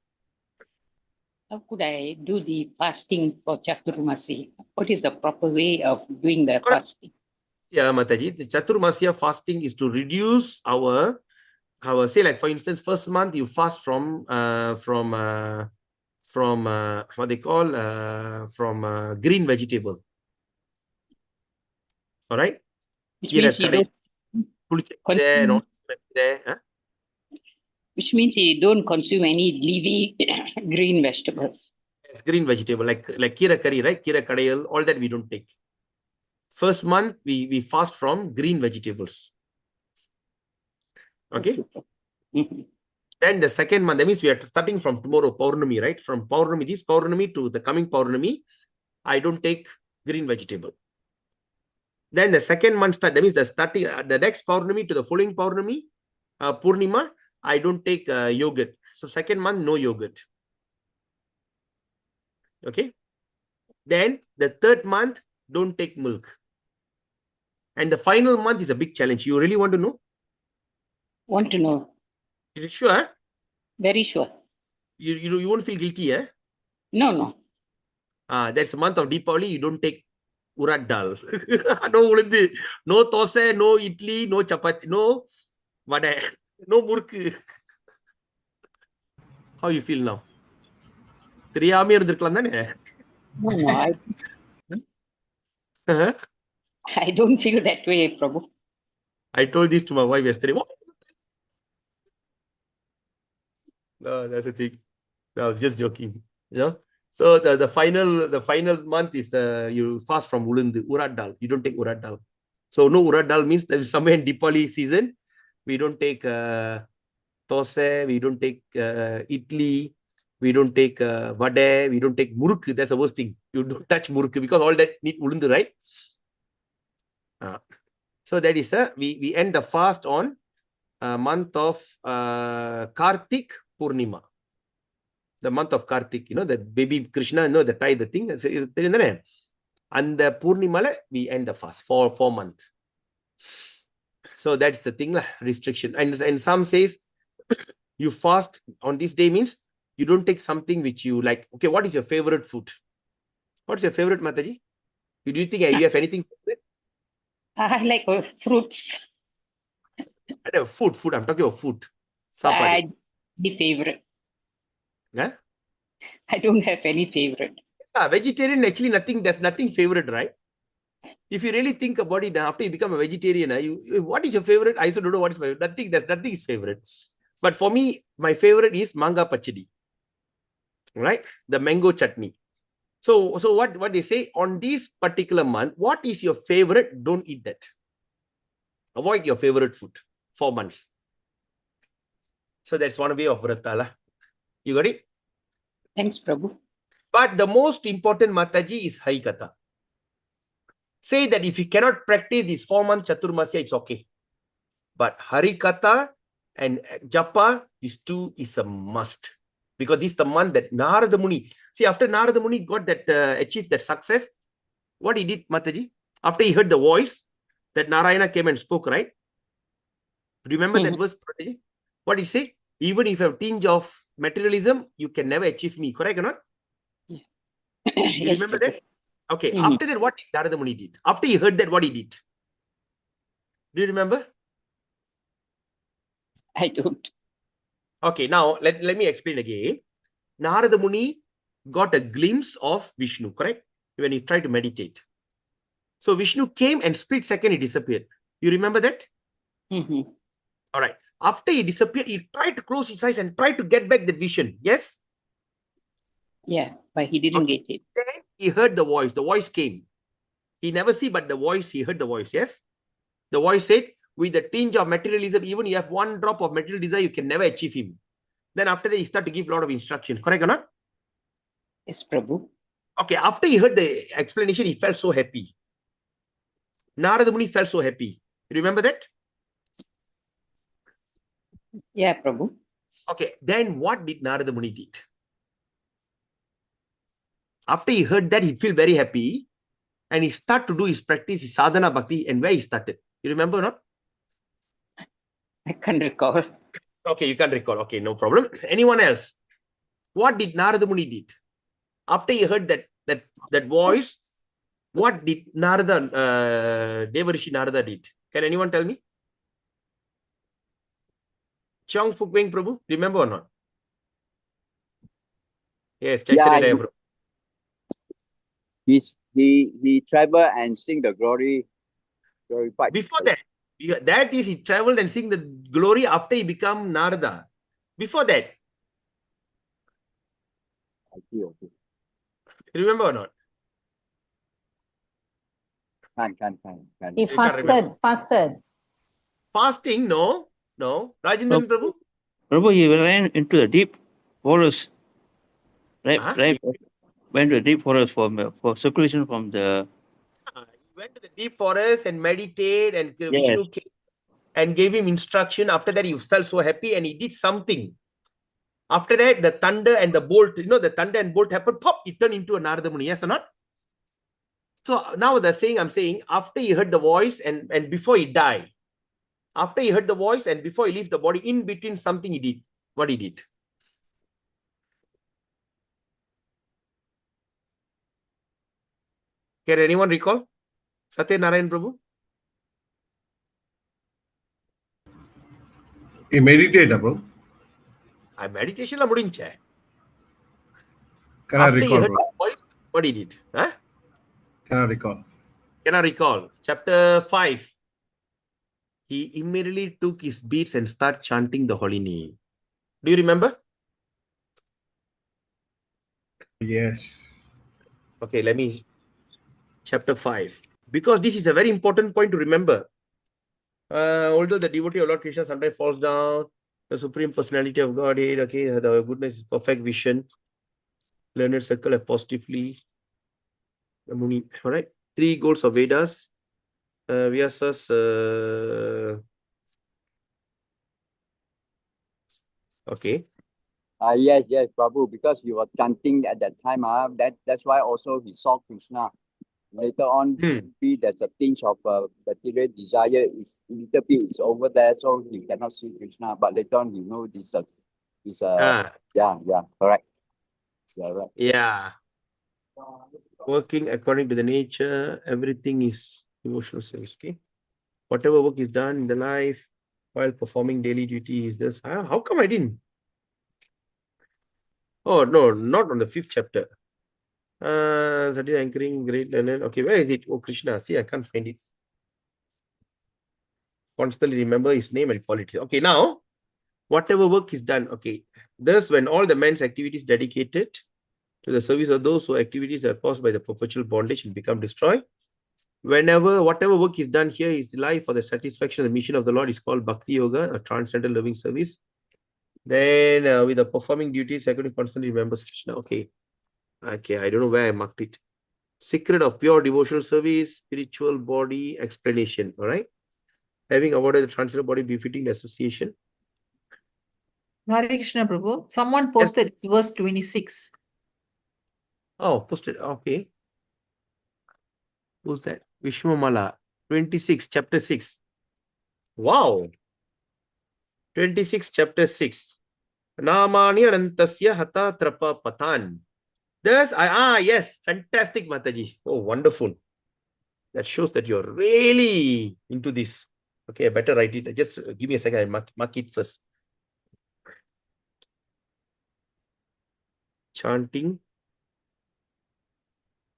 S10: How could I do the fasting for Chaturmasi? What is the proper way of doing the fasting?
S1: Yeah, Mataji, the Chaturmasya fasting is to reduce our say, like for instance, first month you fast from what they call from green vegetable. All right.
S10: Which means you don't Which means you don't consume any leafy green vegetables.
S1: Yes, green vegetable like kira curry, right? Kira kadayal, all that we don't take. First month we fast from green vegetables. Okay. Then the second month, that means we are starting from tomorrow, Paurnami, right? From Paurnami, this Paurnami to the coming Paurnami, I don't take green vegetable. Then the second month start, that means the next Paurnami to the following Paurnami, Purnima, I don't take yogurt. So second month, no yogurt. Okay. Then the third month, don't take milk. And the final month is a big challenge. You really want to know?
S10: Want to know?
S1: Is it sure?
S10: Very sure.
S1: You won't feel guilty, eh?
S10: No.
S1: That's the month of Deepavali. You don't take urad dal. No ulundu, no thosai, no idli, no chapati, no vada, no murku. How you feel now? தெரியாம இருந்திருக்கலாம் தானே?
S10: No, I don't feel that way, Prabhu.
S1: I told this to my wife yesterday. What? No, that's the thing. No, I was just joking. You know. So the final month is you fast from ulundu, urad dal. You don't take urad dal. So no urad dal means that is somewhere in Deepavali season. We don't take thosai. We don't take idli. We don't take vada. We don't take muruk. That's the worst thing. You don't touch muruk because all that need ulundu, right? So that is we end the fast on month of Kartik Purnima. The month of Kartik, you know, the baby Krishna, you know, the tie the thing. And the Purnimala, we end the fast for 4 months. So that's the thing, restriction. And some says you fast on this day means you don't take something which you like. Okay, what is your favorite food? What's your favorite, Mataji? Do you think you have anything favorite?
S10: I like fruits.
S1: I don't have food. I'm talking about food.
S10: The favorite.
S1: Huh?
S10: I don't have any favorite.
S1: Yeah, vegetarian actually there's nothing favorite, right? If you really think about it, after you become a vegetarian, what is your favorite? I also don't know what is my favorite. Nothing is favorite. But for me, my favorite is manga pachadi. Right? The mango chutney. So what they say on this particular month, what is your favorite? Don't eat that. Avoid your favorite food. 4 months. So that's one way of Vrata. You got it?
S10: Thanks, Prabhu.
S1: But the most important, Mataji, is Harikatha. Say that if you cannot practice this 4-month Chaturmasya, it's okay. But Harikatha and Japa, these two is a must. Because this is the month that Narada Muni, see, after Narada Muni got that, achieved that success, what he did, Mataji? After he heard the voice that Narayana came and spoke, right? Do you remember that verse, Mataji? What did he say? Even if you have a tinge of materialism, you can never achieve me. Correct or not?
S10: Yes,
S1: remember that? Okay, after that, what did Narada Muni did? After he heard that, what he did? Do you remember?
S10: I don't.
S1: Okay, now let me explain again. Narada Muni got a glimpse of Vishnu, correct? When he tried to meditate. So Vishnu came and split second, he disappeared. You remember that? All right. After he disappeared, he tried to close his eyes and tried to get back the vision. Yes?
S10: Yeah, but he didn't get it.
S1: Then he heard the voice. The voice came. He never see, but the voice, he heard the voice. Yes? The voice said, with the tinge of materialism, even you have one drop of material desire, you can never achieve him. Then after that, he started to give a lot of instructions. Correct or not?
S10: Yes, Prabhu.
S1: Okay, after he heard the explanation, he felt so happy. Narada Muni felt so happy. You remember that?
S10: Yeah, Prabhu.
S1: Okay, then what did Narada Muni did? After he heard that, he feel very happy. And he started to do his practice, his sadhana bhakti, and where he started. You remember or not?
S10: I can't recall.
S1: Okay, you can't recall. Okay, no problem. Anyone else? What did Narada Muni did? After he heard that voice, what did Narada, Devarishi Narada did? Can anyone tell me? Chong Fukweng Prabhu, remember or not? Yes, check
S11: Yeah,
S1: the Prabhu.
S11: he traveled and sing the glorified.
S1: Before that, that is he traveled and sing the glory after he become Narada. Before that,
S11: Okay.
S1: remember or not?
S11: Can.
S5: He
S1: You can't remember.
S5: fasted.
S1: Fasting, no. Rajendran Prabhu?
S7: Prabhu, he ran into the deep forest. Right. Went to the deep forest for circulation from the.
S1: He went to the deep forest and meditate, and
S7: Yes.
S1: Vishnu came and gave him instruction. After that, he felt so happy and he did something. After that, the thunder and the bolt, the thunder and bolt happened, pop, it turned into a Narada Muni, yes or not? So now I'm saying, after he heard the voice and before he died, after he heard the voice and before he left the body, in between something he did. What he did? Can anyone recall? Satya Narayan Prabhu?
S8: He meditated, bro.
S1: Meditation la mudincha.
S8: Can I
S1: After he
S8: recall,
S1: heard
S8: bro?
S1: the voice, what he did? Huh?
S8: Can I recall?
S1: Can I recall? Chapter 5. He immediately took his beads and started chanting the holy name. Do you remember?
S8: Yes.
S1: Okay, let me. Chapter 5. Because this is a very important point to remember. Although the devotee of Lord Krishna sometimes falls down, the Supreme Personality of Godhead, okay, the goodness is perfect vision. Learned circle positively. The Muni, all right. 3 goals of Vedas. Vyasa's. Okay.
S11: Yes, Prabhu, because he was chanting at that time. That's why also he saw Krishna. Later on, there's a tinge of material desire. Is little bit is over there, so he cannot see Krishna. But later on, he know this. Yeah, correct. Yeah, right.
S1: Yeah. Working according to the nature, everything is emotional service. Okay. Whatever work is done in the life while performing daily duty is this. How come I didn't? Oh, no, not on the 5th chapter. That is anchoring great learner. Okay, where is it? Oh, Krishna. See, I can't find it. Constantly remember his name and call it. Okay, now, whatever work is done. Okay, thus when all the man's activities dedicated to the service of those whose activities are caused by the perpetual bondage and become destroyed. Whatever work is done here is life for the satisfaction of the mission of the Lord is called Bhakti Yoga, a transcendental loving service. Then with the performing duties, according constantly remembers Krishna. Okay, I don't know where I marked it. Secret of pure devotional service, spiritual body explanation. All right. Having avoided the transcendental body befitting the association.
S4: Hare Krishna Prabhu. Someone posted it's verse 26.
S1: Oh, posted. Okay. Who's that? Vishwamala. 26, chapter 6. Wow. 26, chapter 6. Namani anantasya hata trapa patan. Yes, fantastic, Mataji. Oh, wonderful. That shows that you're really into this. Okay, I better write it. Just give me a second. I'll mark it first. Chanting,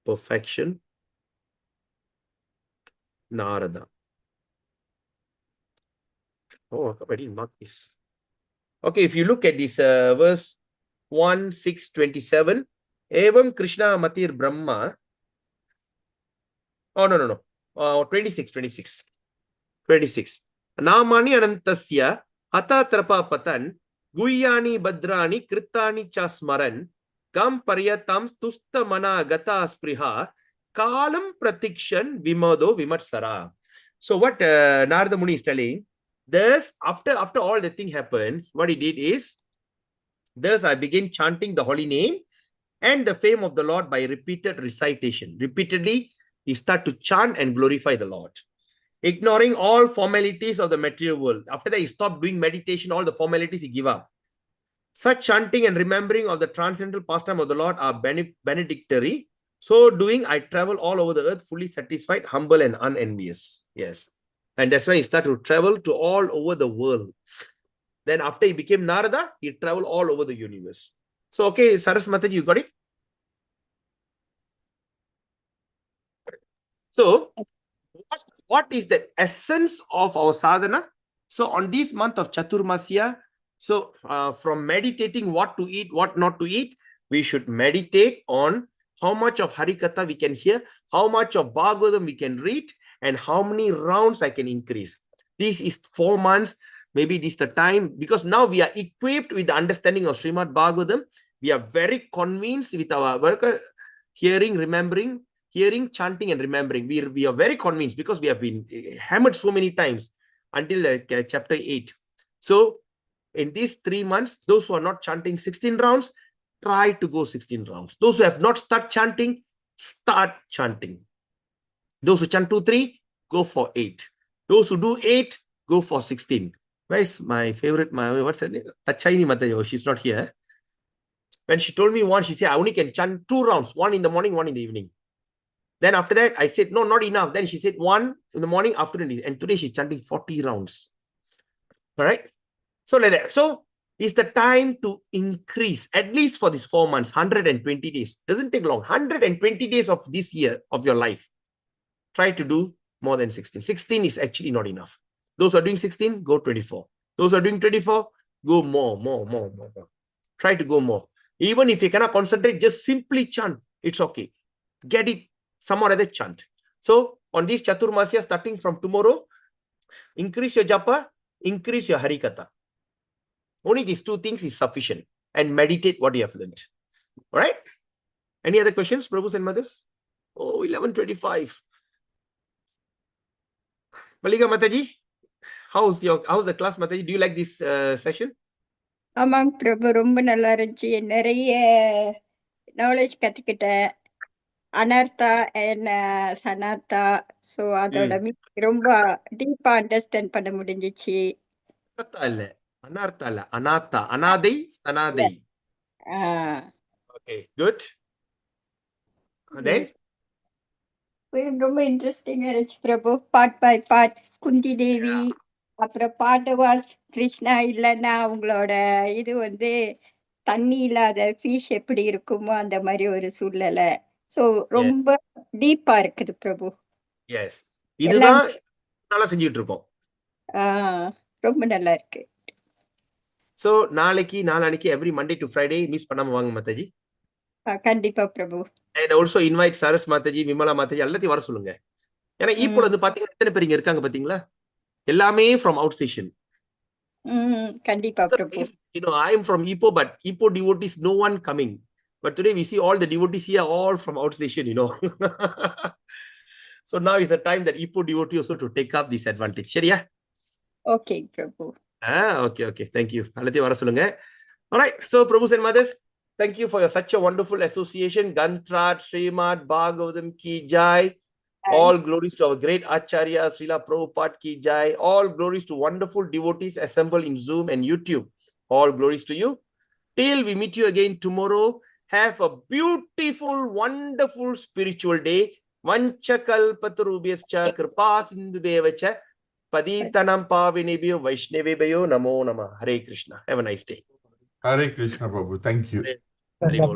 S1: perfection, Narada. Oh, I didn't mark this. Okay, if you look at this verse 1:6:27, Evam Krishna Matir Brahma. Oh, no. 26. Namani Anantasya Hata Trapa Patan Guyani Badrani Kritani Chasmaran Kam Paryatam Tusta Mana Gata Spriha Kalam Pratikshan Vimodo Vimatsara. So what Narada Muni is telling, thus after all the thing happened, what he did is, thus I begin chanting the holy name and the fame of the Lord by repeated recitation. Repeatedly, he start to chant and glorify the Lord, ignoring all formalities of the material world. After that, he stopped doing meditation, all the formalities he give up. Such chanting and remembering of the transcendental pastime of the Lord are benedictory. So doing, I travel all over the earth, fully satisfied, humble, and unenvious. Yes. And that's why he started to travel to all over the world. Then after he became Narada, he traveled all over the universe. So, okay, Saras Mataji, you got it? So, what is the essence of our sadhana? So, on this month of Chaturmasya, so from meditating what to eat, what not to eat, we should meditate on how much of Harikatha we can hear, how much of Bhagavatam we can read, and how many rounds I can increase. This is 4 months. Maybe this is the time, because now we are equipped with the understanding of Srimad Bhagavatam. We are very convinced with our work, hearing, remembering, hearing, chanting, and remembering. We are very convinced because we have been hammered so many times until chapter 8. So in these 3 months, those who are not chanting 16 rounds, try to go 16 rounds. Those who have not started chanting, start chanting. Those who chant 2, 3, go for 8. Those who do 8, go for 16. Where's my favorite, what's her name? Tachaini Mataji. She's not here. When she told me one, she said, I only can chant 2 rounds, 1 in the morning, 1 in the evening. Then after that, I said, no, not enough. Then she said 1 in the morning, afternoon. And today she's chanting 40 rounds. All right. So like that. So it's the time to increase, at least for these 4 months, 120 days. Doesn't take long. 120 days of this year of your life. Try to do more than 16. 16 is actually not enough. Those who are doing 16, go 24. Those who are doing 24, go more. Try to go more. Even if you cannot concentrate, just simply chant. It's okay. Get it, some or other chant. So on this Chaturmasya, starting from tomorrow, increase your japa, increase your Harikatha. Only these 2 things is sufficient. And meditate what you have learned. All right? Any other questions, Prabhus and Mothers? Oh, 11:25. Malika Mataji, how's the class, Mataji? Do you like this session?
S6: ஆமாம் பிரபு, ரொம்ப நல்லா இருந்துச்சு. நிறைய knowledge கத்துக்கிட்டேன். அனர்த்தா and சனார்த்தா. So அதோட ரொம்ப டீப்பா understand பண்ண முடிஞ்சிச்சு.
S1: Anartha, Anatha, Anadai, Sanadai. Okay, good. And then?
S6: ரொம்ப இன்ட்ரெஸ்டிங்கா இருந்துச்சு பிரபு. Part by part Kunti Devi, அப்புறம் பாண்டவாஸ் கிருஷ்ணா இல்லைன்னா அவங்களோட இது தண்ணி இல்லாத ஃபிஷ் எப்படி இருக்குமோ அந்த மாதிரி ஒரு சூழ்நிலை. சோ ரொம்ப டீப்பா இருக்குது பிரபு.
S1: எஸ், இதுதான் நல்லா செஞ்சுட்டு இருக்கோம்.
S6: ரொம்ப நல்லா இருக்கு.
S1: சோ நாளைக்கு every Monday to Friday miss பண்ணாம வாங்க மாதாஜி.
S6: கண்டிப்பா பிரபு.
S1: And also invite Saras Mataji, Vimala Mataji, எல்லாத்தையும் வர சொல்லுங்க. ஏன்னா ஈப்போல பாத்தீங்கன்னா எத்தனை பேர் இங்க இருக்காங்க பாத்தீங்களா? எல்லாமே from outstation.
S6: கண்டிப்பா பிரபு.
S1: You know, I am from Ipoh, but Ipoh devotees, no one coming. But today we see all the devotees here, all from outstation, you know. So now is the time that Ipoh devotee also to take up this advantage. Sharia?
S6: Okay, Prabhu.
S1: Okay. Thank you. எல்லாத்தையும் வர சொல்லுங்க. All right. So, Prabhus and Mothers, thank you for such a wonderful association. Gantrat, Srimad, Bhagavatam ki jai. All glories to our great Acharya, Srila Prabhupada ki jai. All glories to wonderful devotees assembled in Zoom and YouTube. All glories to you. Till we meet you again tomorrow Have a beautiful, wonderful spiritual day. Vancha kalpatarubhyascha kripa sindhudevacha paditanam pavinebhyo vaishnavebhyo namo namah. Hare Krishna. Have a nice day.
S12: Hare Krishna, Prabhu. Thank you.
S1: Hare Bol.